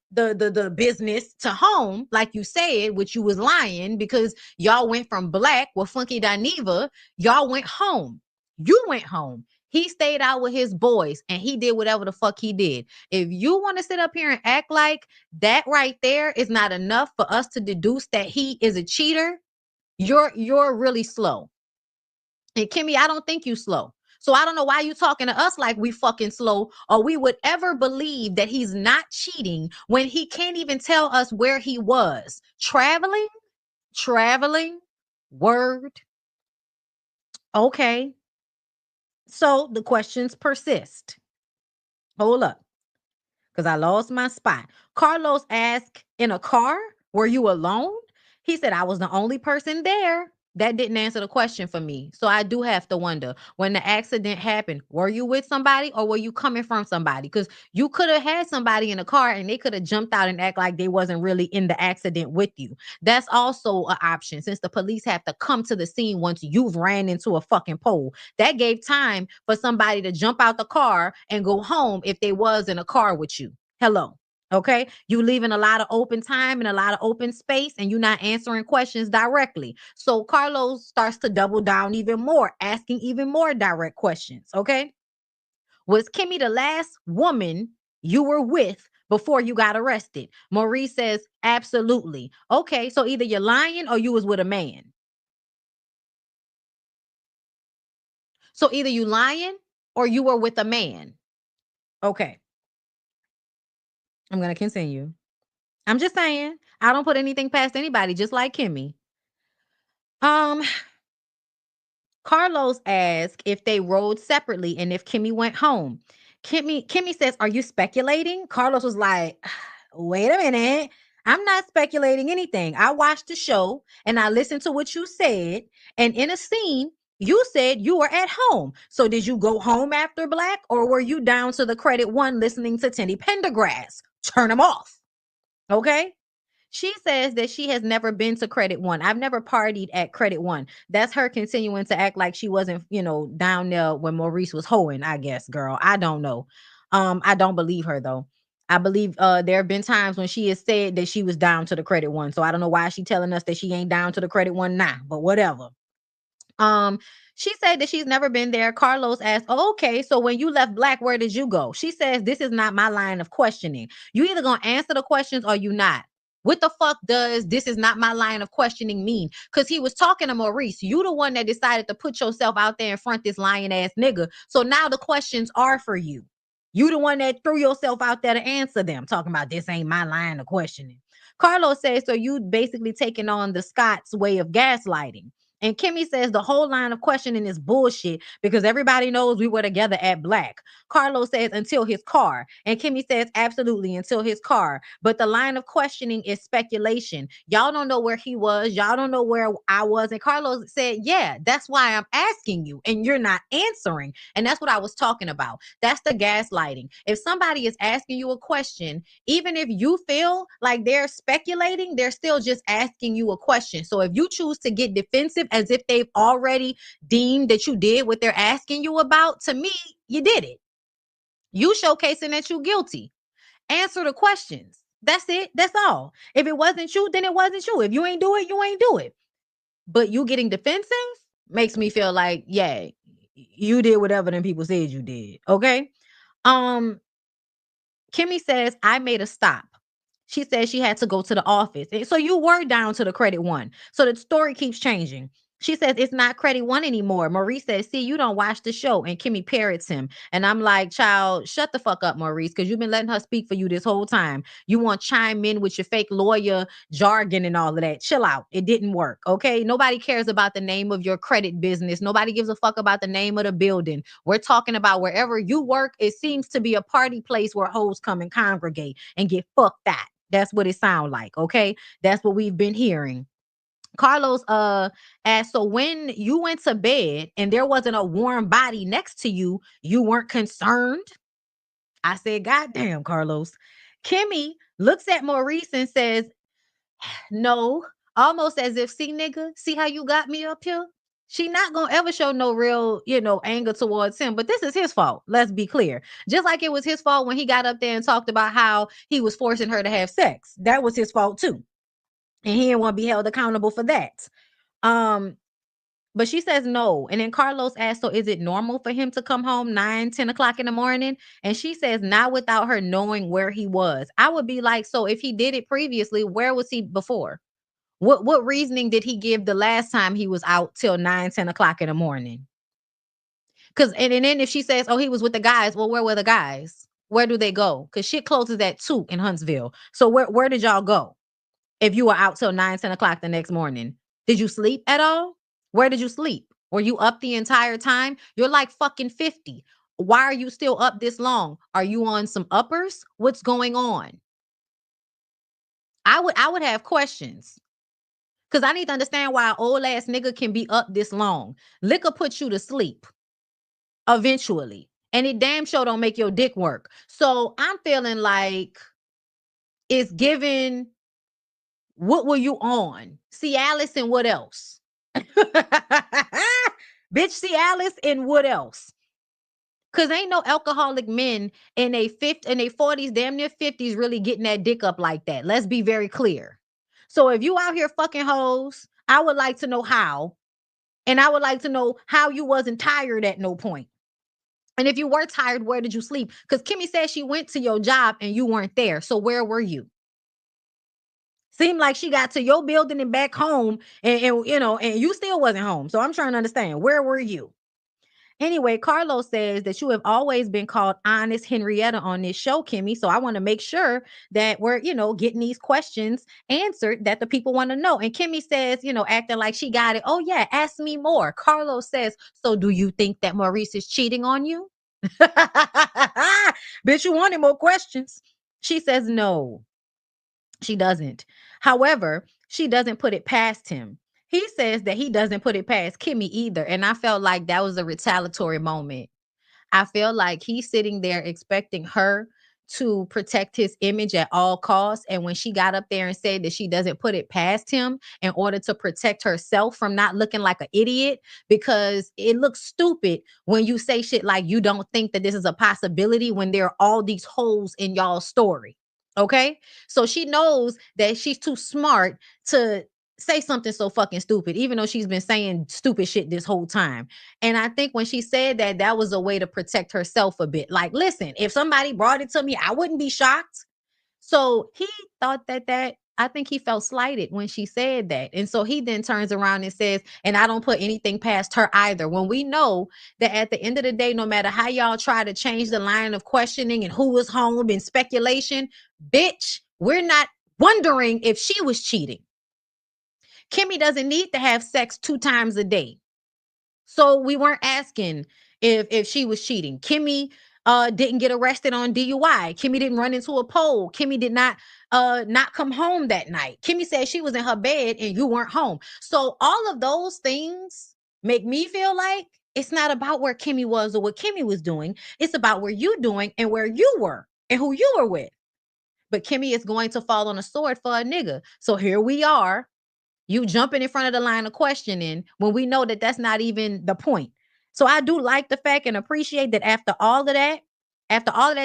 business to home, like you said, which you was lying because y'all went from Black with Funky Dineva, y'all went home. You went home. He stayed out with his boys and he did whatever the fuck he did. If you want to sit up here and act like that right there is not enough for us to deduce that he is a cheater, you're really slow. And Kimmy, I don't think you slow. So I don't know why you talking to us like we fucking slow or we would ever believe that he's not cheating when he can't even tell us where he was. Traveling, word. Okay. So the questions persist. Hold up, because I lost my spot. Carlos asked, in a car? Were you alone? He said, I was the only person there. That didn't answer the question for me. So I do have to wonder when the accident happened, were you with somebody or were you coming from somebody? Because you could have had somebody in a car and they could have jumped out and act like they wasn't really in the accident with you. That's also an option since the police have to come to the scene once you've ran into a fucking pole. That gave time for somebody to jump out the car and go home if they was in a car with you. Hello. Okay. You leaving a lot of open time and a lot of open space and you're not answering questions directly. So Carlos starts to double down even more, asking even more direct questions. Okay. Was Kimmy the last woman you were with before you got arrested? Maurice says, absolutely. Okay. So either you're lying or you was with a man. So either you lying or you were with a man. Okay. I'm going to continue. I'm just saying, I don't put anything past anybody, just like Kimmy. Um, Carlos asked if they rode separately and if Kimmy went home. Kimmy says, "Are you speculating?" Carlos was like, "Wait a minute. I'm not speculating anything. I watched the show and I listened to what you said. And in a scene, you said you were at home. So did you go home after Black, or were you down to the credit one listening to Tenny Pendergrass? Turn them off." Okay. She says that she has never been to Credit One. I've never partied at Credit One. That's her continuing to act like she wasn't, down there when Maurice was hoeing, I guess, girl. I don't know. I don't believe her though. I believe there have been times when she has said that she was down to the Credit One. So I don't know why she telling us that she ain't down to the Credit One now, but whatever. Um, she said that she's never been there. Carlos asked, "Oh, okay, so when you left Black, where did you go?" She says, "This is not my line of questioning. You either gonna answer the questions or you not." What the fuck does "this is not my line of questioning" mean? Because he was talking to Maurice. You the one that decided to put yourself out there in front of this lying ass nigga. So now the questions are for you. You the one that threw yourself out there to answer them, talking about "this ain't my line of questioning." Carlos says, "So you basically taking on the Scott's way of gaslighting." And Kimmy says the whole line of questioning is bullshit because everybody knows we were together at Black. Carlos says until his car. And Kimmy says absolutely until his car. But the line of questioning is speculation. Y'all don't know where he was. Y'all don't know where I was. And Carlos said, "Yeah, that's why I'm asking you. And you're not answering." And that's what I was talking about. That's the gaslighting. If somebody is asking you a question, even if you feel like they're speculating, they're still just asking you a question. So if you choose to get defensive as if they've already deemed that you did what they're asking you about, to me, you did it. You showcasing that you're guilty. Answer the questions. That's it. That's all. If it wasn't you, then it wasn't you. If you ain't do it, you ain't do it. But you getting defensive makes me feel like, yeah, you did whatever them people said you did. Okay. Um, Kimmy says, "I made a stop." She says she had to go to the office. So you were down to the Credit One. So the story keeps changing. She says it's not Credit One anymore. Maurice says, "See, you don't watch the show." And Kimmy parrots him. And I'm like, "Child, shut the fuck up, Maurice, because you've been letting her speak for you this whole time. You want to chime in with your fake lawyer jargon and all of that. Chill out. It didn't work. Okay. Nobody cares about the name of your credit business. Nobody gives a fuck about the name of the building. We're talking about wherever you work. It seems to be a party place where hoes come and congregate and get fucked at. That's what it sounds like. Okay. That's what we've been hearing." Carlos asked, "So when you went to bed and there wasn't a warm body next to you, you weren't concerned?" I said, "God damn, Carlos." Kimmy looks at Maurice and says, "No," almost as if, "See, nigga, see how you got me up here?" She not gonna ever show no real, anger towards him, but this is his fault. Let's be clear. Just like it was his fault when he got up there and talked about how he was forcing her to have sex. That was his fault too. And he didn't want to be held accountable for that. Um, but she says no. And then Carlos asks, "So is it normal for him to come home 9, 10 o'clock in the morning?" And she says, "Not without her knowing where he was." I would be like, so if he did it previously, where was he before? What reasoning did he give the last time he was out till 9, 10 o'clock in the morning? Because and then if she says, "Oh, he was with the guys," well, where were the guys? Where do they go? Because shit closes at 2 in Huntsville. So where did y'all go? If you were out till 9, 10 o'clock the next morning, did you sleep at all? Where did you sleep? Were you up the entire time? You're like fucking 50. Why are you still up this long? Are you on some uppers? What's going on? I would have questions. Cause I need to understand why an old ass nigga can be up this long. Liquor puts you to sleep eventually. And it damn sure don't make your dick work. So I'm feeling like it's given. What were you on? See Alice and what else? Bitch, see Alice and what else? Cause ain't no alcoholic men in a 40s, damn near 50s, really getting that dick up like that. Let's be very clear. So if you out here fucking hoes, I would like to know how. And I would like to know how you wasn't tired at no point. And if you were tired, where did you sleep? Because Kimmy said she went to your job and you weren't there. So where were you? Seemed like she got to your building and back home and you still wasn't home. So I'm trying to understand, where were you? Anyway, Carlos says that you have always been called honest Henrietta on this show, Kimmy. So I want to make sure that we're, getting these questions answered that the people want to know. And Kimmy says, acting like she got it. Oh, yeah, ask me more. Carlos says, so do you think that Maurice is cheating on you? Bitch, you wanted more questions. She says, no, she doesn't. However, she doesn't put it past him. He says that he doesn't put it past Kimmy either. And I felt like that was a retaliatory moment. I feel like he's sitting there expecting her to protect his image at all costs. And when she got up there and said that she doesn't put it past him in order to protect herself from not looking like an idiot, because it looks stupid when you say shit like you don't think that this is a possibility when there are all these holes in y'all's story. Okay. So she knows that she's too smart to say something so fucking stupid, even though she's been saying stupid shit this whole time. And I think when she said that, that was a way to protect herself a bit. Like, listen, if somebody brought it to me, I wouldn't be shocked. So he thought that I think he felt slighted when she said that. And so he then turns around and says, and I don't put anything past her either. When we know that at the end of the day, no matter how y'all try to change the line of questioning and who was home and speculation, bitch, we're not wondering if she was cheating. Kimmy doesn't need to have sex 2 times a day. So we weren't asking if she was cheating. Kimmy didn't get arrested on DUI. Kimmy didn't run into a pole. Kimmy did not come home that night. Kimmy said she was in her bed and you weren't home. So all of those things make me feel like it's not about where Kimmy was or what Kimmy was doing. It's about where you doing and where you were and who you were with. But Kimmy is going to fall on a sword for a nigga. So here we are, you jumping in front of the line of questioning when we know that that's not even the point. So I do like the fact and appreciate that after all of that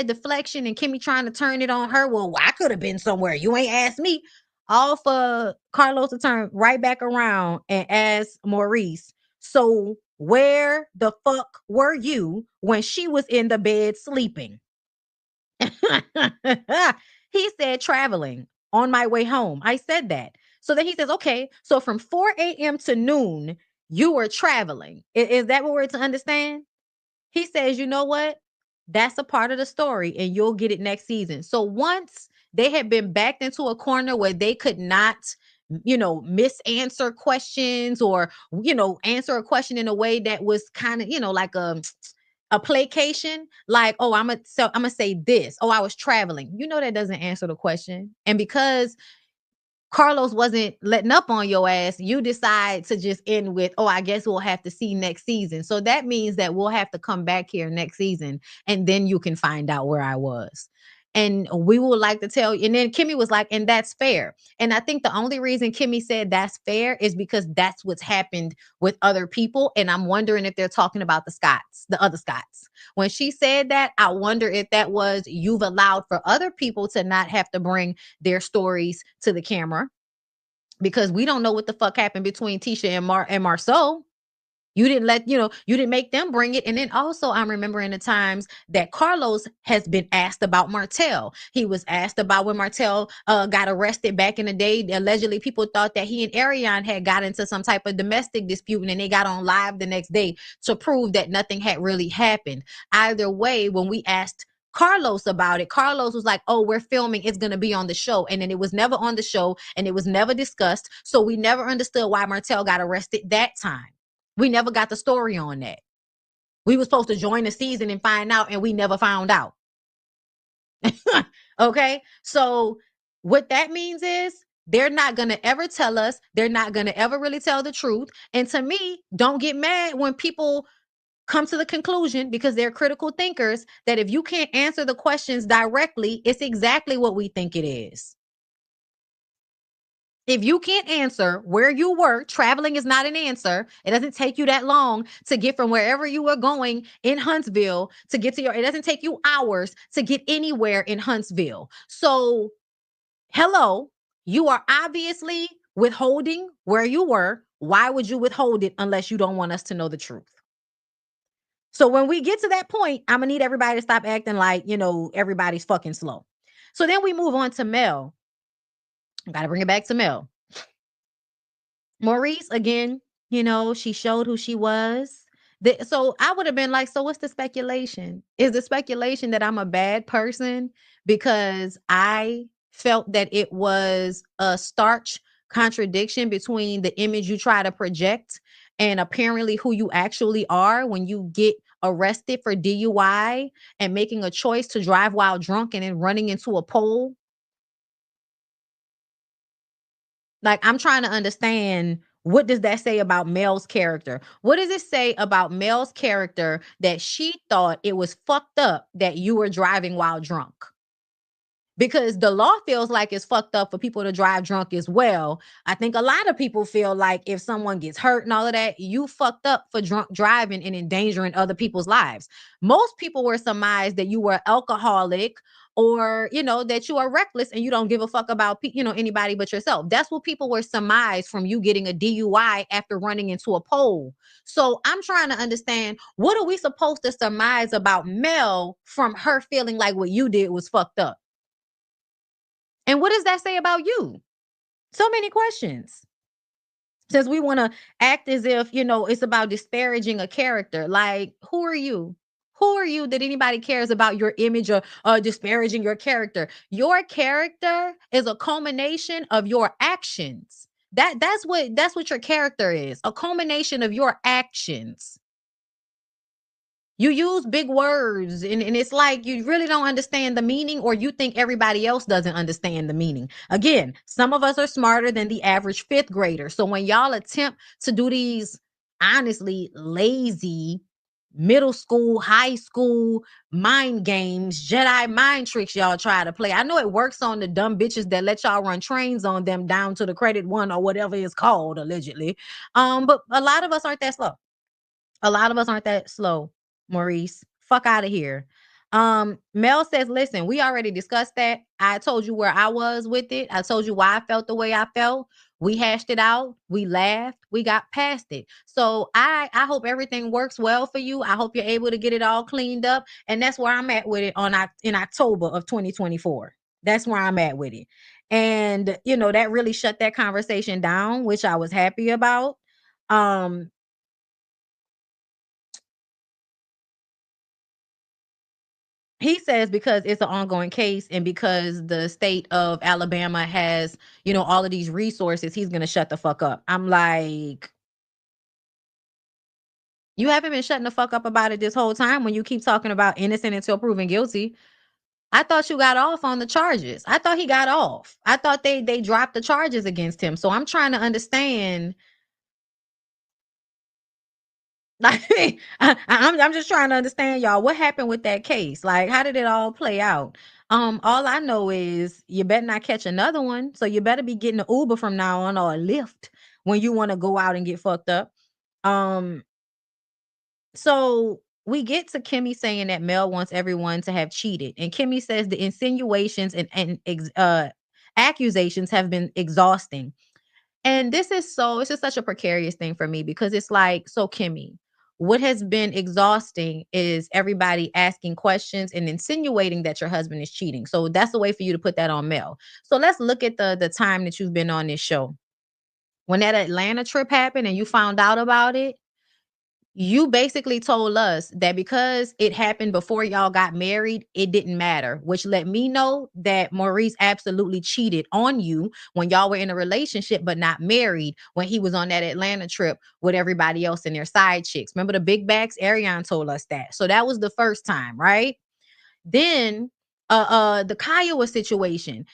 deflection and Kimmy trying to turn it on her, well, I could have been somewhere. You ain't asked me. All for Carlos to turn right back around and ask Maurice, so where the fuck were you when she was in the bed sleeping? He said traveling on my way home. I said that. So then he says, okay, so from 4 a.m. to noon, you were traveling. Is that what we're to understand? He says, you know what? That's a part of the story and you'll get it next season. So once they had been backed into a corner where they could not, misanswer questions or, answer a question in a way that was kind of, like a placation, like, oh, I'm gonna say this. Oh, I was traveling. That doesn't answer the question. And because Carlos wasn't letting up on your ass, you decide to just end with, oh, I guess we'll have to see next season. So that means that we'll have to come back here next season and then you can find out where I was. And we would like to tell you. And then Kimmy was like, and that's fair. And I think the only reason Kimmy said that's fair is because that's what's happened with other people. And I'm wondering if they're talking about the other Scots. When she said that, I wonder if that was you've allowed for other people to not have to bring their stories to the camera, because we don't know what the fuck happened between Tisha and Marceau. You didn't make them bring it. And then also I'm remembering the times that Carlos has been asked about Martell. He was asked about when Martell got arrested back in the day. Allegedly, people thought that he and Ariane had got into some type of domestic dispute, and then they got on live the next day to prove that nothing had really happened. Either way, when we asked Carlos about it, Carlos was like, oh, we're filming, it's going to be on the show. And then it was never on the show and it was never discussed. So we never understood why Martell got arrested that time. We never got the story on that. We were supposed to join the season and find out, and we never found out. Okay. So what that means is they're not going to ever tell us. They're not going to ever really tell the truth. And to me, don't get mad when people come to the conclusion, because they're critical thinkers, that if you can't answer the questions directly, it's exactly what we think it is. If you can't answer where you were, traveling is not an answer. It doesn't take you that long to get from wherever you were going in Huntsville to get to it doesn't take you hours to get anywhere in Huntsville. So, hello, you are obviously withholding where you were. Why would you withhold it unless you don't want us to know the truth? So when we get to that point, I'm gonna need everybody to stop acting like, everybody's fucking slow. So then we move on to Mel. Gotta bring it back to Mel. Maurice, again, she showed who she was. So I would have been like, so what's the speculation? Is the speculation that I'm a bad person because I felt that it was a starch contradiction between the image you try to project and apparently who you actually are when you get arrested for DUI and making a choice to drive while drunk and then running into a pole? Like, I'm trying to understand, what does that say about Mel's character? What does it say about Mel's character that she thought it was fucked up that you were driving while drunk? Because the law feels like it's fucked up for people to drive drunk as well. I think a lot of people feel like if someone gets hurt and all of that, you fucked up for drunk driving and endangering other people's lives. Most people were surmised that you were alcoholic or, that you are reckless and you don't give a fuck about, anybody but yourself. That's what people were surmised from you getting a DUI after running into a pole. So I'm trying to understand, what are we supposed to surmise about Mel from her feeling like what you did was fucked up? And what does that say about you? So many questions. Since we want to act as if, it's about disparaging a character. Like, who are you? Who are you that anybody cares about your image or disparaging your character? Your character is a culmination of your actions. That's what your character is. A culmination of your actions. You use big words and it's like you really don't understand the meaning, or you think everybody else doesn't understand the meaning. Again, some of us are smarter than the average fifth grader. So when y'all attempt to do these honestly lazy middle school, high school mind games, Jedi mind tricks y'all try to play, I know it works on the dumb bitches that let y'all run trains on them down to the credit one or whatever it's called allegedly. But a lot of us aren't that slow. A lot of us aren't that slow, Maurice. Fuck out of here. Mel says, listen, we already discussed that. I told you where I was with it. I told you why I felt the way I felt. We hashed it out. We laughed. We got past it. So I hope everything works well for you. I hope you're able to get it all cleaned up. And that's where I'm at with it in October of 2024. That's where I'm at with it. And that really shut that conversation down, which I was happy about. Um, He says because it's an ongoing case and because the state of Alabama has, all of these resources, he's going to shut the fuck up. I'm like, you haven't been shutting the fuck up about it this whole time when you keep talking about innocent until proven guilty. I thought you got off on the charges. I thought he got off. I thought they dropped the charges against him. So I'm trying to understand. Like, I'm just trying to understand, y'all, what happened with that case? Like, how did it all play out? All I know is you better not catch another one. So you better be getting an Uber from now on, or a Lyft, when you want to go out and get fucked up. Um, so we get to Kimmy saying that Mel wants everyone to have cheated, and Kimmy says the insinuations and accusations have been exhausting. And it's just such a precarious thing for me, because it's like, so Kimmy, what has been exhausting is everybody asking questions and insinuating that your husband is cheating. So that's the way for you to put that on Mel. So let's look at the time that you've been on this show. When that Atlanta trip happened and you found out about it, you basically told us that because it happened before y'all got married, it didn't matter, which let me know that Maurice absolutely cheated on you when y'all were in a relationship but not married, when he was on that Atlanta trip with everybody else and their side chicks. Remember the big bags? Ariane told us that. So that was the first time, right? Then the Kiowa situation.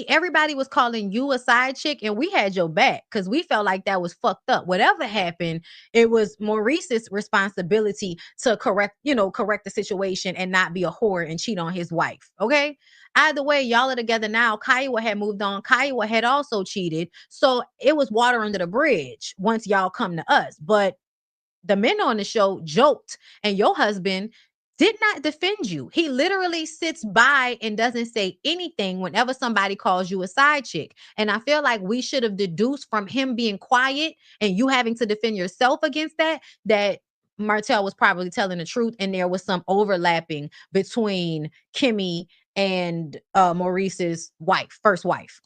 Everybody was calling you a side chick, and we had your back because we felt like that was fucked up. Whatever happened, it was Maurice's responsibility to correct the situation and not be a whore and cheat on his wife. Okay. Either way, y'all are together now. Kiowa had moved on. Kiowa had also cheated. So it was water under the bridge once y'all come to us. But the men on the show joked, and your husband did not defend you. He literally sits by and doesn't say anything whenever somebody calls you a side chick. And I feel like we should have deduced from him being quiet and you having to defend yourself against that Martell was probably telling the truth, and there was some overlapping between Kimmy and Maurice's wife, first wife.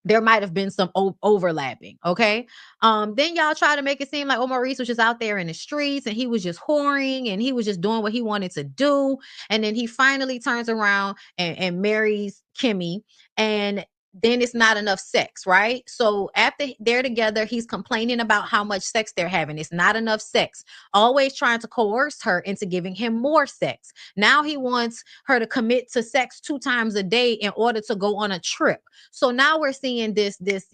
There might have been some overlapping. Okay. Then y'all try to make it seem like, oh, Maurice was just out there in the streets and he was just whoring and he was just doing what he wanted to do. And then he finally turns around and marries Kimmy. And then it's not enough sex, right? So after they're together, he's complaining about how much sex they're having. It's not enough sex, always trying to coerce her into giving him more sex. Now he wants her to commit to sex 2 times a day in order to go on a trip. So now we're seeing this, this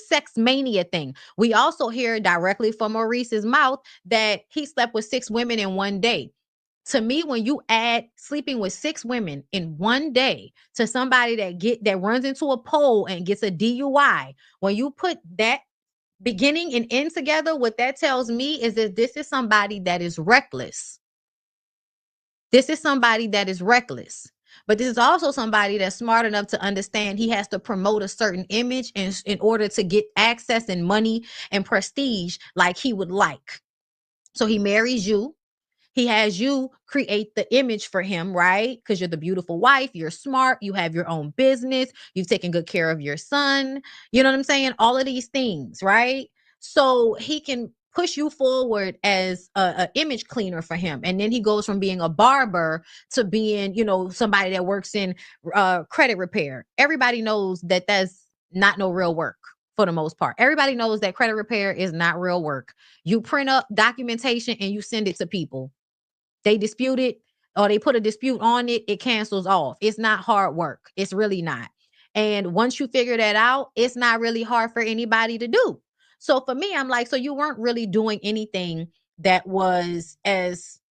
sex mania thing. We also hear directly from Maurice's mouth that he slept with 6 women in one day. To me, when you add sleeping with 6 women in one day to somebody that runs into a pole and gets a DUI, when you put that beginning and end together, what that tells me is that this is somebody that is reckless. This is somebody that is reckless. But this is also somebody that's smart enough to understand he has to promote a certain image in order to get access and money and prestige like he would like. So he marries you. He has you create the image for him, right? Because you're the beautiful wife, you're smart, you have your own business, you've taken good care of your son. You know what I'm saying? All of these things, right? So he can push you forward as a image cleaner for him. And then he goes from being a barber to being, somebody that works in credit repair. Everybody knows that that's not no real work for the most part. Everybody knows that credit repair is not real work. You print up documentation and you send it to people. They dispute it or they put a dispute on it, it cancels off. It's not hard work. It's really not. And once you figure that out, it's not really hard for anybody to do. So for me, I'm like, so you weren't really doing anything that was as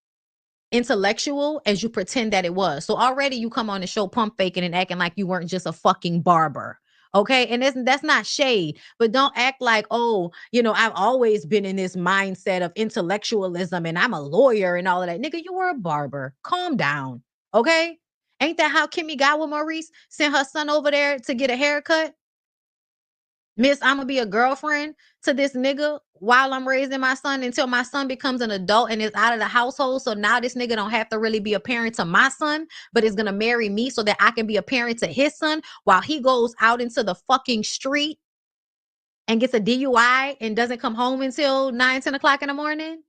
intellectual as you pretend that it was. So already you come on the show pump faking and acting like you weren't just a fucking barber. Okay. And that's not shade, but don't act like, oh, I've always been in this mindset of intellectualism and I'm a lawyer and all of that. Nigga, you were a barber. Calm down. Okay. Ain't that how Kimmy got with Maurice? Sent her son over there to get a haircut? Miss, I'm gonna be a girlfriend to this nigga while I'm raising my son until my son becomes an adult and is out of the household. So now this nigga don't have to really be a parent to my son, but is gonna marry me so that I can be a parent to his son while he goes out into the fucking street and gets a DUI and doesn't come home until 9, 10 o'clock in the morning.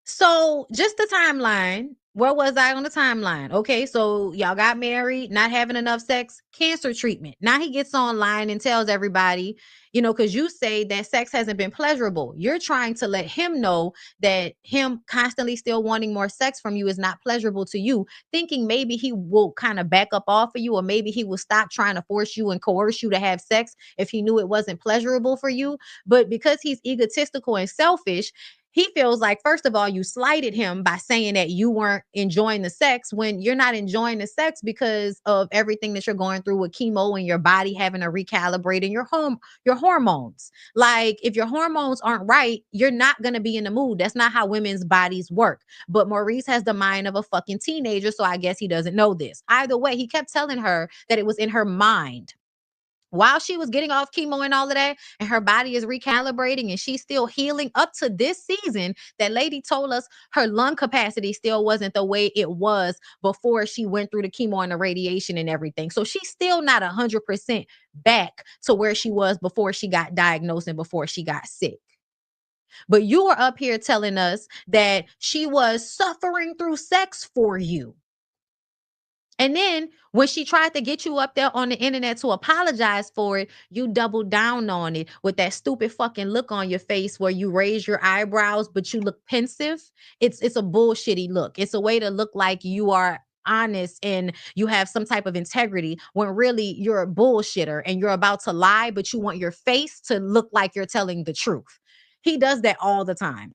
So just the timeline. Where was I on the timeline? Okay, so y'all got married, not having enough sex, cancer treatment. Now he gets online and tells everybody, because you say that sex hasn't been pleasurable. You're trying to let him know that him constantly still wanting more sex from you is not pleasurable to you, thinking maybe he will kind of back up off of you, or maybe he will stop trying to force you and coerce you to have sex if he knew it wasn't pleasurable for you. But because he's egotistical and selfish, he feels like, first of all, you slighted him by saying that you weren't enjoying the sex when you're not enjoying the sex because of everything that you're going through with chemo and your body having to recalibrate and your hormones. Like, if your hormones aren't right, you're not going to be in the mood. That's not how women's bodies work. But Maurice has the mind of a fucking teenager, so I guess he doesn't know this. Either way, he kept telling her that it was in her mind. While she was getting off chemo and all of that, and her body is recalibrating and she's still healing up to this season, that lady told us her lung capacity still wasn't the way it was before she went through the chemo and the radiation and everything. So she's still not 100% back to where she was before she got diagnosed and before she got sick. But you were up here telling us that she was suffering through sex for you. And then when she tried to get you up there on the internet to apologize for it, you doubled down on it with that stupid fucking look on your face where you raise your eyebrows, but you look pensive. It's a bullshitty look. It's a way to look like you are honest and you have some type of integrity when really you're a bullshitter and you're about to lie, but you want your face to look like you're telling the truth. He does that all the time.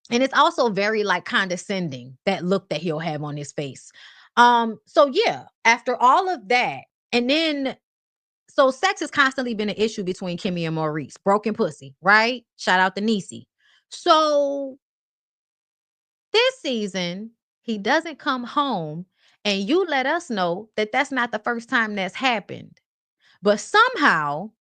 And it's also very like condescending, that look that he'll have on his face. So yeah, after all of that, and then so sex has constantly been an issue between Kimmy and Maurice. Broken pussy, right? Shout out to Niecy. So this season, he doesn't come home, and you let us know that that's not the first time that's happened. But somehow,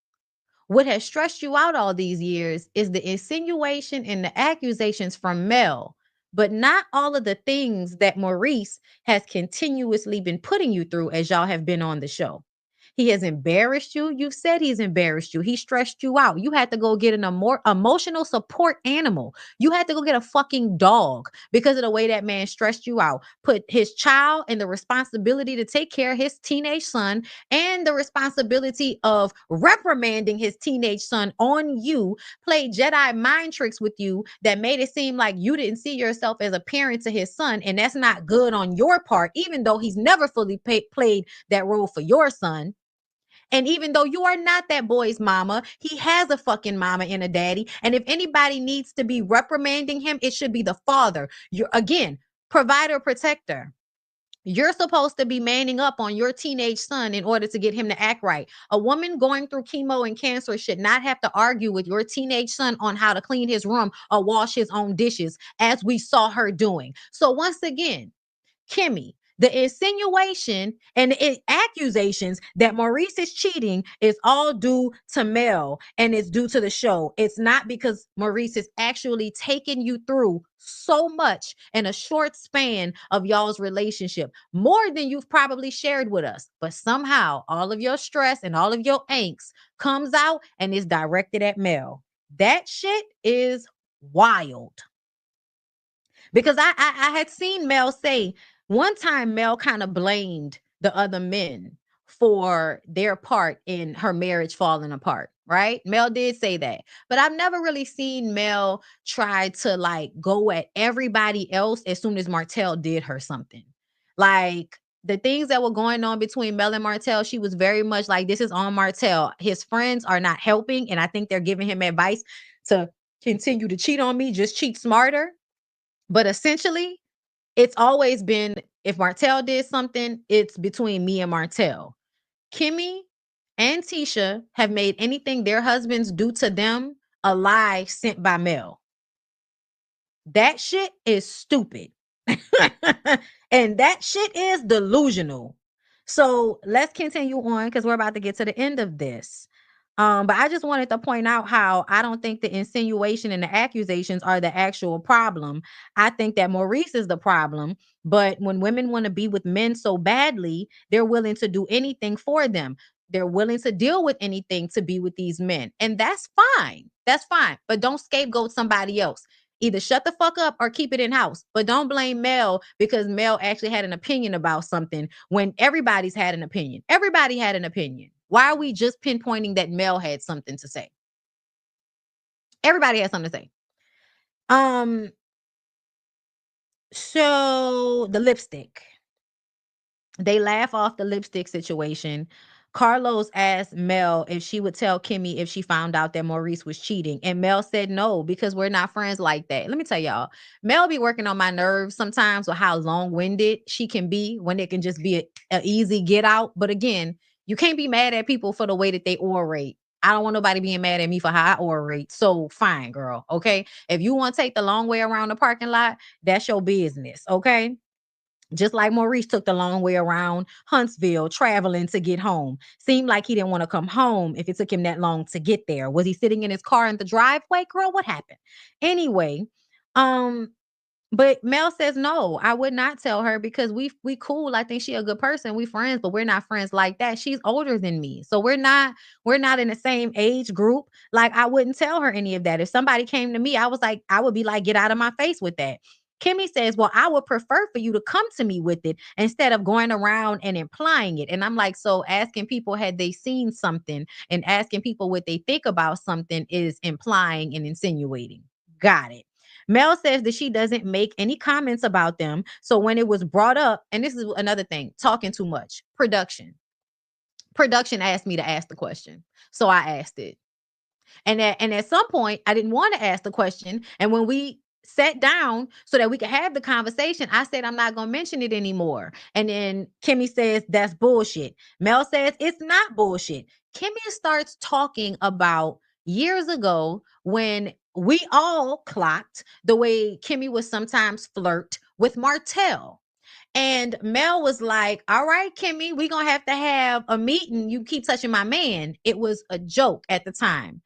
what has stressed you out all these years is the insinuation and the accusations from Mel, but not all of the things that Maurice has continuously been putting you through as y'all have been on the show. He has embarrassed you. You've said he's embarrassed you. He stressed you out. You had to go get a more emotional support animal. You had to go get a fucking dog because of the way that man stressed you out. Put his child and the responsibility to take care of his teenage son and the responsibility of reprimanding his teenage son on you. Played Jedi mind tricks with you that made it seem like you didn't see yourself as a parent to his son. And that's not good on your part, even though he's never fully played that role for your son. And even though you are not that boy's mama, he has a fucking mama and a daddy. And if anybody needs to be reprimanding him, it should be the father. You're, again, provider, protector. You're supposed to be manning up on your teenage son in order to get him to act right. A woman going through chemo and cancer should not have to argue with your teenage son on how to clean his room or wash his own dishes, as we saw her doing. So once again, Kimmy, the insinuation and the accusations that Maurice is cheating is all due to Mel, and it's due to the show. It's not because Maurice is actually taking you through so much in a short span of y'all's relationship, more than you've probably shared with us. But somehow all of your stress and all of your angst comes out and is directed at Mel. That shit is wild. Because I had seen Mel say one time, Mel kind of blamed the other men for their part in her marriage falling apart, right? Mel did say that. But I've never really seen Mel try to like go at everybody else as soon as Martell did her something. Like the things that were going on between Mel and Martell, she was very much like, this is on Martell. His friends are not helping. And I think they're giving him advice to continue to cheat on me, just cheat smarter. But essentially, it's always been, if Martell did something, it's between me and Martell. Kimmy and Tisha have made anything their husbands do to them a lie sent by Mel. That shit is stupid. And that shit is delusional. So let's continue on because we're about to get to the end of this. But I just wanted to point out how I don't think the insinuation and the accusations are the actual problem. I think that Maurice is the problem. But when women want to be with men so badly, they're willing to do anything for them. They're willing to deal with anything to be with these men. And that's fine. That's fine. But don't scapegoat somebody else. Either shut the fuck up or keep it in house. But don't blame Mel because Mel actually had an opinion about something when everybody's had an opinion. Everybody had an opinion. Why are we just pinpointing that Mel had something to say? Everybody has something to say. So the lipstick. They laugh off the lipstick situation. Carlos asked Mel if she would tell Kimmy if she found out that Maurice was cheating. And Mel said no, because we're not friends like that. Let me tell y'all, Mel be working on my nerves sometimes with how long-winded she can be when it can just be a easy get out. But again, you can't be mad at people for the way that they orate. I don't want nobody being mad at me for how I orate. So fine, girl. Okay. If you want to take the long way around the parking lot, that's your business. Okay. Just like Maurice took the long way around Huntsville traveling to get home. Seemed like he didn't want to come home if it took him that long to get there. Was he sitting in his car in the driveway? Girl, what happened? Anyway, um, but Mel says no, I would not tell her because we cool. I think she a good person. We friends, but we're not friends like that. She's older than me. So we're not in the same age group. Like I wouldn't tell her any of that. If somebody came to me, I would be like, get out of my face with that. Kimmy says, well, I would prefer for you to come to me with it instead of going around and implying it. And I'm like, so asking people had they seen something and asking people what they think about something is implying and insinuating. Got it. Mel says that she doesn't make any comments about them. So when it was brought up, and this is another thing, talking too much, production asked me to ask the question. So I asked it. And at some point, I didn't want to ask the question. And when we sat down so that we could have the conversation, I said, I'm not going to mention it anymore. And then Kimmy says, that's bullshit. Mel says, it's not bullshit. Kimmy starts talking about years ago when we all clocked the way Kimmy would sometimes flirt with Martell. And Mel was like, all right, Kimmy, we're going to have a meeting. You keep touching my man. It was a joke at the time.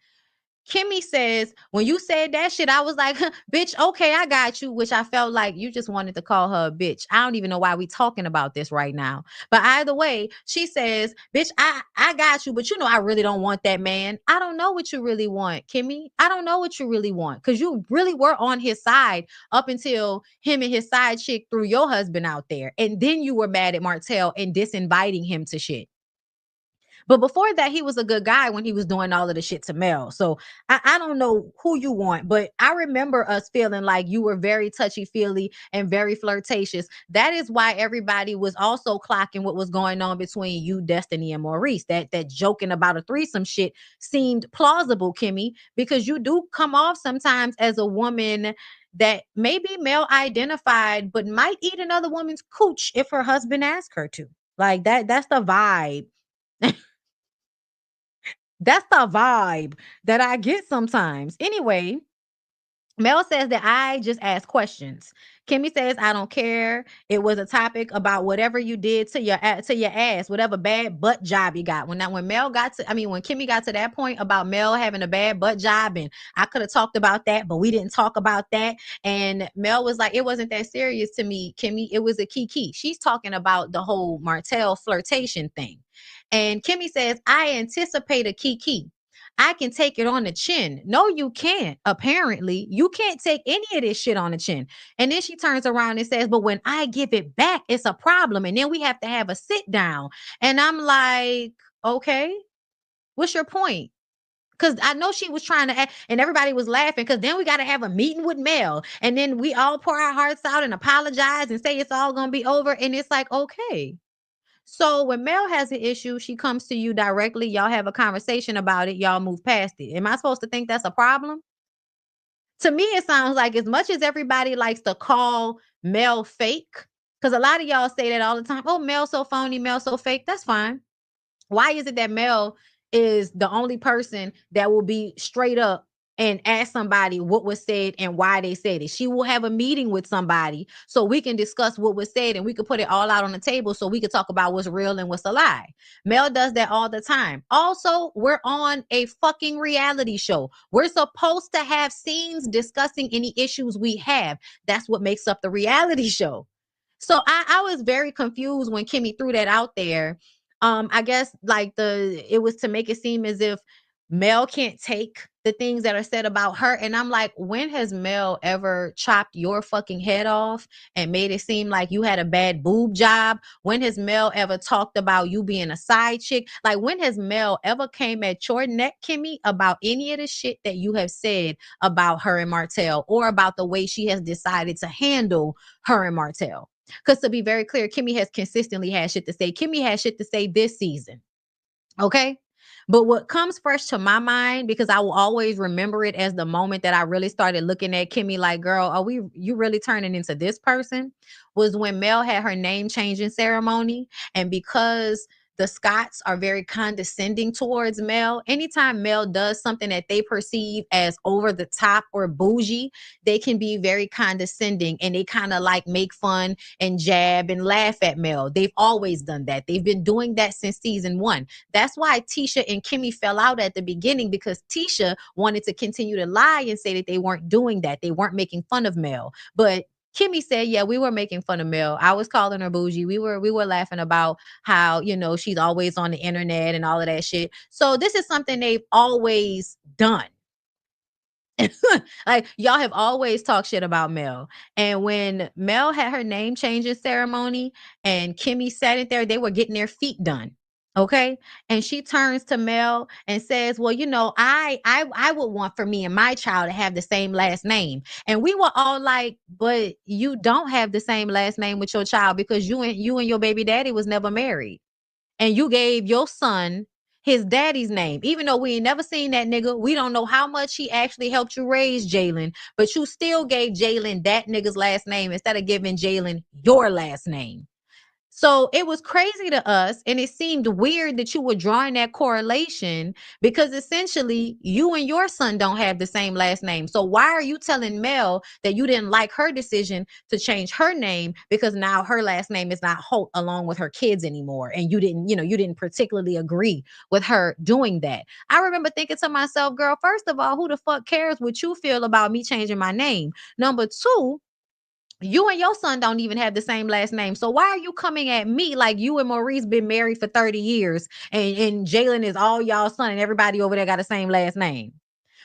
Kimmy says, when you said that shit, I was like, bitch, okay, I got you, which I felt like you just wanted to call her a bitch. I don't even know why we talking about this right now. But either way, she says, bitch, I got you, but you know, I really don't want that man. I don't know what you really want, Kimmy. I don't know what you really want, because you really were on his side up until him and his side chick threw your husband out there. And then you were mad at Martell and disinviting him to shit. But before that, he was a good guy when he was doing all of the shit to Mel. So I don't know who you want, but I remember us feeling like you were very touchy-feely and very flirtatious. That is why everybody was also clocking what was going on between you, Destiny, and Maurice. That joking about a threesome shit seemed plausible, Kimmy, because you do come off sometimes as a woman that maybe male identified, but might eat another woman's cooch if her husband asked her to. Like that's the vibe. That's the vibe that I get sometimes. Anyway, Mel says that I just ask questions. Kimmy says I don't care. It was a topic about whatever you did to your ass, whatever bad butt job you got. When Kimmy got to that point about Mel having a bad butt job, and I could have talked about that, but we didn't talk about that. And Mel was like, it wasn't that serious to me, Kimmy. It was a kiki. She's talking about the whole Martell flirtation thing. And Kimmy says, I anticipate a kiki. I can take it on the chin. No, you can't. Apparently, you can't take any of this shit on the chin. And then she turns around and says, but when I give it back, it's a problem. And then we have to have a sit down. And I'm like, okay, what's your point? Because I know she was trying to act, and everybody was laughing, because then we got to have a meeting with Mel. And then we all pour our hearts out and apologize and say it's all going to be over. And it's like, okay. So when Mel has an issue, she comes to you directly. Y'all have a conversation about it. Y'all move past it. Am I supposed to think that's a problem? To me, it sounds like, as much as everybody likes to call Mel fake, because a lot of y'all say that all the time. Oh, Mel so phony, Mel so fake. That's fine. Why is it that Mel is the only person that will be straight up and ask somebody what was said and why they said it? She will have a meeting with somebody so we can discuss what was said, and we could put it all out on the table so we could talk about what's real and what's a lie. Mel does that all the time. Also, we're on a fucking reality show. We're supposed to have scenes discussing any issues we have. That's what makes up the reality show. So I was very confused when Kimmy threw that out there. I guess like it was to make it seem as if Mel can't take the things that are said about her. And I'm like, when has Mel ever chopped your fucking head off and made it seem like you had a bad boob job? When has Mel ever talked about you being a side chick? Like, when has Mel ever came at your neck, Kimmy, about any of the shit that you have said about her and Martell, or about the way she has decided to handle her and Martell? Because to be very clear, Kimmy has consistently had shit to say. Kimmy has shit to say this season. Okay. But what comes fresh to my mind, because I will always remember it as the moment that I really started looking at Kimmy like, girl, you really turning into this person, was when Mel had her name changing ceremony. And because the Scots are very condescending towards Mel, anytime Mel does something that they perceive as over the top or bougie, they can be very condescending, and they kind of like make fun and jab and laugh at Mel. They've always done that. They've been doing that since season 1. That's why Tisha and Kimmy fell out at the beginning, because Tisha wanted to continue to lie and say that they weren't doing that. They weren't making fun of Mel. But Kimmy said, yeah, we were making fun of Mel. I was calling her bougie. We were laughing about how, she's always on the internet and all of that shit. So this is something they've always done. Like, y'all have always talked shit about Mel. And when Mel had her name changing ceremony and Kimmy sat in there, they were getting their feet done. Okay. And she turns to Mel and says, well, I would want for me and my child to have the same last name. And we were all like, but you don't have the same last name with your child, because you and your baby daddy was never married. And you gave your son his daddy's name, even though we ain't never seen that nigga. We don't know how much he actually helped you raise Jalen, but you still gave Jalen that nigga's last name instead of giving Jalen your last name. So it was crazy to us, and it seemed weird that you were drawing that correlation because essentially you and your son don't have the same last name. So why are you telling Mel that you didn't like her decision to change her name because now her last name is not Holt along with her kids anymore, and you didn't particularly agree with her doing that? I remember thinking to myself, girl, first of all, who the fuck cares what you feel about me changing my name? Number two, you and your son don't even have the same last name. So why are you coming at me like you and Maurice been married for 30 years and Jalen is all y'all son and everybody over there got the same last name?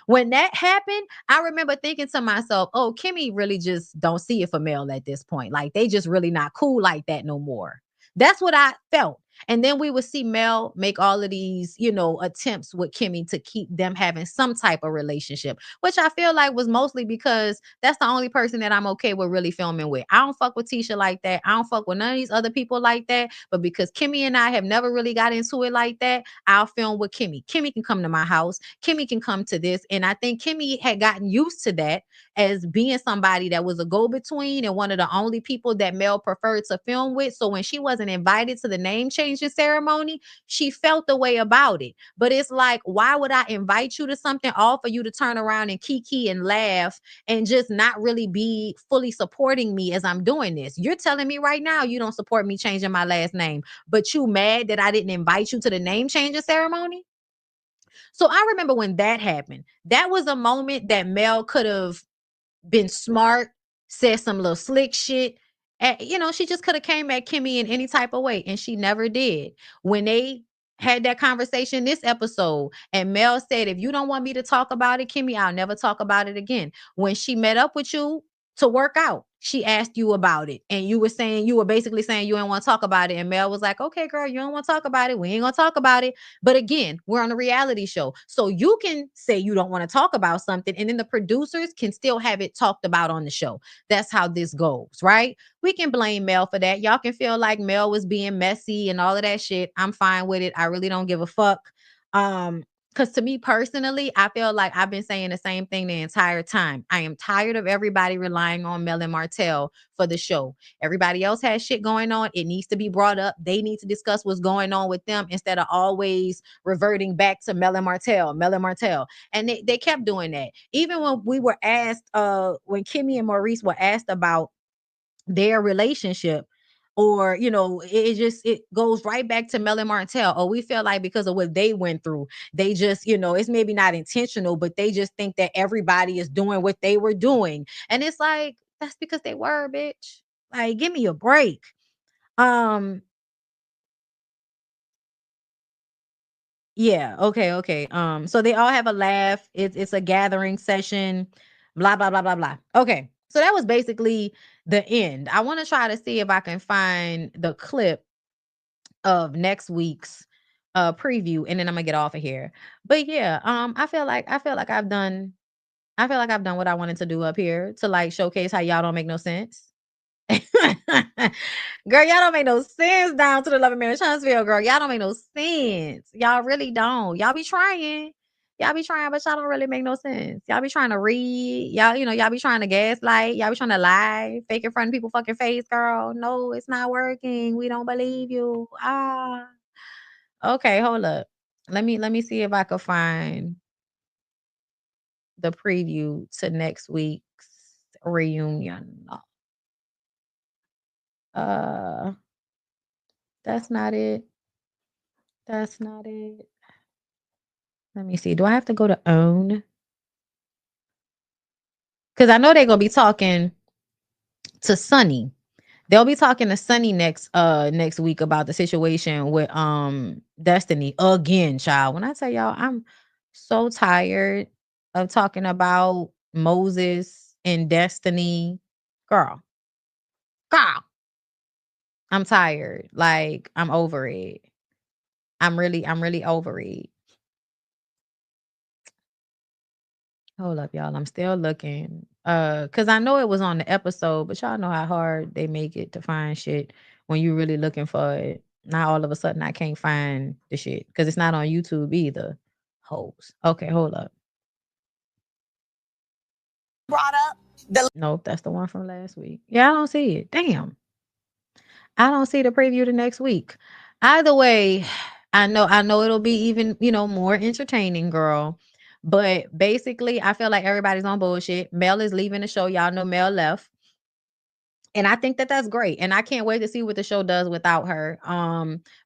When that happened, I remember thinking to myself, oh, Kimmy really just don't see it for Mel at this point. Like they just really not cool like that no more. That's what I felt. And then we would see Mel make all of these, attempts with Kimmy to keep them having some type of relationship, which I feel like was mostly because that's the only person that I'm okay with really filming with. I don't fuck with Tisha like that. I don't fuck with none of these other people like that. But because Kimmy and I have never really got into it like that, I'll film with Kimmy. Kimmy can come to my house. Kimmy can come to this. And I think Kimmy had gotten used to that as being somebody that was a go-between and one of the only people that Mel preferred to film with. So when she wasn't invited to the name changing ceremony, she felt the way about it. But it's like, why would I invite you to something all for you to turn around and kiki and laugh and just not really be fully supporting me as I'm doing this? You're telling me right now you don't support me changing my last name, but you mad that I didn't invite you to the name changing ceremony? So I remember when that happened. That was a moment that Mel could have been smart, said some little slick shit. And, she just could have came at Kimmy in any type of way, and she never did. When they had that conversation this episode, and Mel said, if you don't want me to talk about it, Kimmy, I'll never talk about it again. When she met up with you to work out, she asked you about it, and you were basically saying you didn't want to talk about it. And Mel was like, okay, girl, you don't want to talk about it. We ain't gonna talk about it. But again, we're on a reality show. So you can say you don't want to talk about something, and then the producers can still have it talked about on the show. That's how this goes, right? We can blame Mel for that. Y'all can feel like Mel was being messy and all of that shit. I'm fine with it. I really don't give a fuck. Because to me personally, I feel like I've been saying the same thing the entire time. I am tired of everybody relying on Mel and Martell for the show. Everybody else has shit going on. It needs to be brought up. They need to discuss what's going on with them instead of always reverting back to Mel and Martell, Mel and Martell. And they kept doing that. Even when we were asked, when Kimmy and Maurice were asked about their relationship, or it goes right back to Mel and Martell. Or we feel like because of what they went through, they just, it's maybe not intentional, but they just think that everybody is doing what they were doing. And it's like, that's because they were, bitch. Like, give me a break. um Yeah, okay, okay. So they all have a laugh. It's a gathering session, blah, blah, blah, blah, blah. Okay. So that was basically the end. I want to try to see if I can find the clip of next week's preview, and then I'm gonna get off of here. But yeah, I feel like I've done what I wanted to do up here to like showcase how y'all don't make no sense. Girl, y'all don't make no sense down to the Love and Marriage Huntsville, girl. Y'all don't make no sense. Y'all really don't. Y'all be trying. Y'all be trying, but y'all don't really make no sense. Y'all be trying to read. Y'all be trying to gaslight. Y'all be trying to lie, fake in front of people fucking face, girl. No, it's not working. We don't believe you. Ah. Okay, hold up. Let me see if I can find the preview to next week's reunion. Uh that's not it. That's not it. Let me see. Do I have to go to own? Because I know they're gonna be talking to Sunny. They'll be talking to Sunny next week about the situation with Destiny again, child. When I tell y'all, I'm so tired of talking about Moses and Destiny. Girl, girl. I'm tired. Like, I'm over it. I'm really over it. Hold up, y'all. I'm still looking. Cause I know it was on the episode, but y'all know how hard they make it to find shit when you really looking for it. Now all of a sudden I can't find the shit because it's not on YouTube either. Hoes. Okay, hold up. Brought up the Nope, that's the one from last week. Yeah, I don't see it. Damn. I don't see the preview the next week. Either way, I know it'll be even, more entertaining, girl. But basically, I feel like everybody's on bullshit. Mel is leaving the show. Y'all know Mel left. And I think that that's great, and I can't wait to see what the show does without her.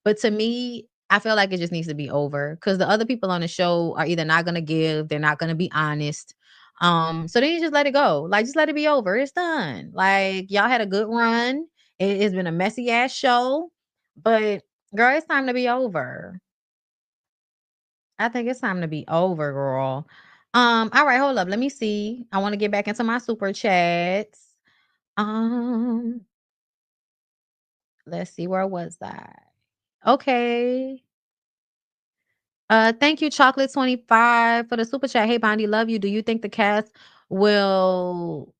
But to me, I feel like it just needs to be over because the other people on the show are either not gonna give, they're not gonna be honest. So then you just let it go. Like, just let it be over. It's done. Like, y'all had a good run. It's been a messy ass show, but girl, it's time to be over. I think it's time to be over, girl. All right, hold up. Let me see. I want to get back into my super chats. Um, Let's see, where was I? Okay. Thank you, Chocolate25 for the super chat. Hey, Bondi, love you. Do you think the cast will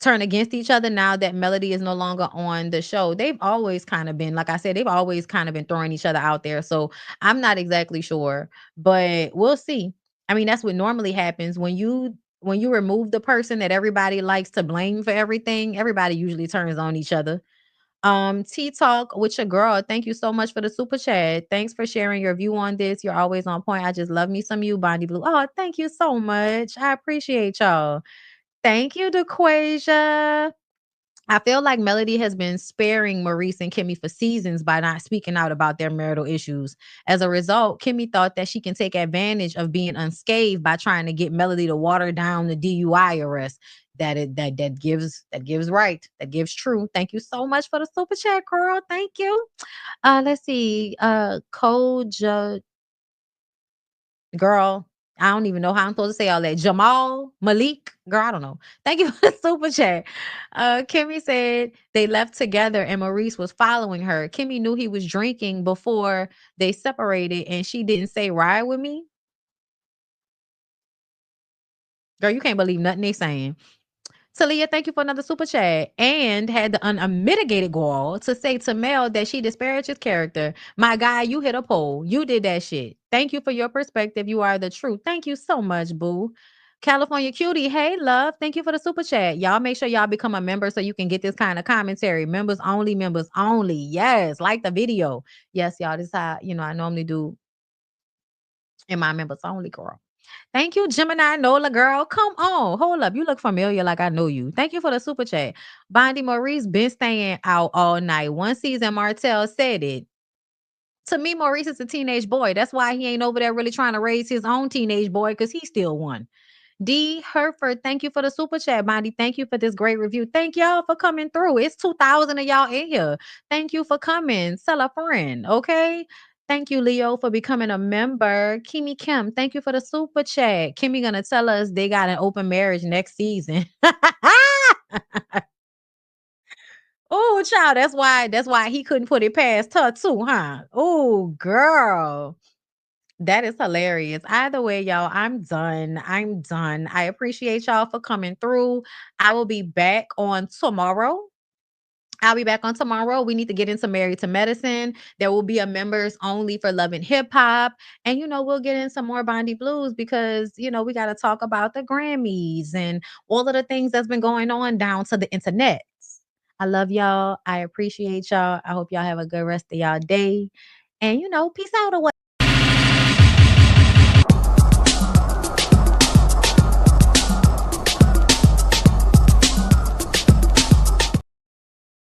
turn against each other now that Melody is no longer on the show? They've always kind of been, like I said, they've always kind of been throwing each other out there. So I'm not exactly sure, but we'll see. I mean, that's what normally happens when you remove the person that everybody likes to blame for everything. Everybody usually turns on each other. Tea Talk with your girl. Thank you so much for the super chat. Thanks for sharing your view on this. You're always on point. I just love me some you, Bondi Blue. Oh, thank you so much. I appreciate y'all. Thank you, DeQuasia. I feel like Melody has been sparing Maurice and Kimmy for seasons by not speaking out about their marital issues. As a result, Kimmy thought that she can take advantage of being unscathed by trying to get Melody to water down the DUI arrest. That gives right. That gives true. Thank you so much for the super chat, girl. Thank you. Let's see. Koja girl, I don't even know how I'm supposed to say all that. Jamal, Malik, girl, I don't know. Thank you for the super chat. Kimmy said they left together and Maurice was following her. Kimmy knew he was drinking before they separated and she didn't say ride with me. Girl, you can't believe nothing they saying. Talia, thank you for another super chat. And had the unmitigated gall to say to Mel that she disparaged his character. My guy, you hit a pole. You did that shit. Thank you for your perspective. You are the truth. Thank you so much, boo. California cutie, hey love. Thank you for the super chat. Y'all make sure y'all become a member so you can get this kind of commentary. Members only, members only. Yes, like the video. Yes, y'all. This is how I normally do in my members only, girl. Thank you, Gemini Nola girl. Come on. Hold up. You look familiar like I know you. Thank you for the super chat. Bondi Maurice been staying out all night. One season Martell said it. To me, Maurice is a teenage boy. That's why he ain't over there really trying to raise his own teenage boy because he's still one. D. Herford, thank you for the super chat, Bondi. Thank you for this great review. Thank y'all for coming through. It's 2,000 of y'all in here. Thank you for coming. Tell a friend, okay? Thank you, Leo, for becoming a member. Kimmy Kim, thank you for the super chat. Kimmy gonna tell us they got an open marriage next season. Oh, child, that's why he couldn't put it past her too, huh? Oh, girl. That is hilarious. Either way, y'all, I'm done. I'm done. I appreciate y'all for coming through. I will be back on tomorrow. I'll be back on tomorrow. We need to get into Married to Medicine. There will be a members only for Love and Hip Hop. And, we'll get in some more Bondi Blues because, we got to talk about the Grammys and all of the things that's been going on down to the internet. I love y'all. I appreciate y'all. I hope y'all have a good rest of y'all day. And, peace out away.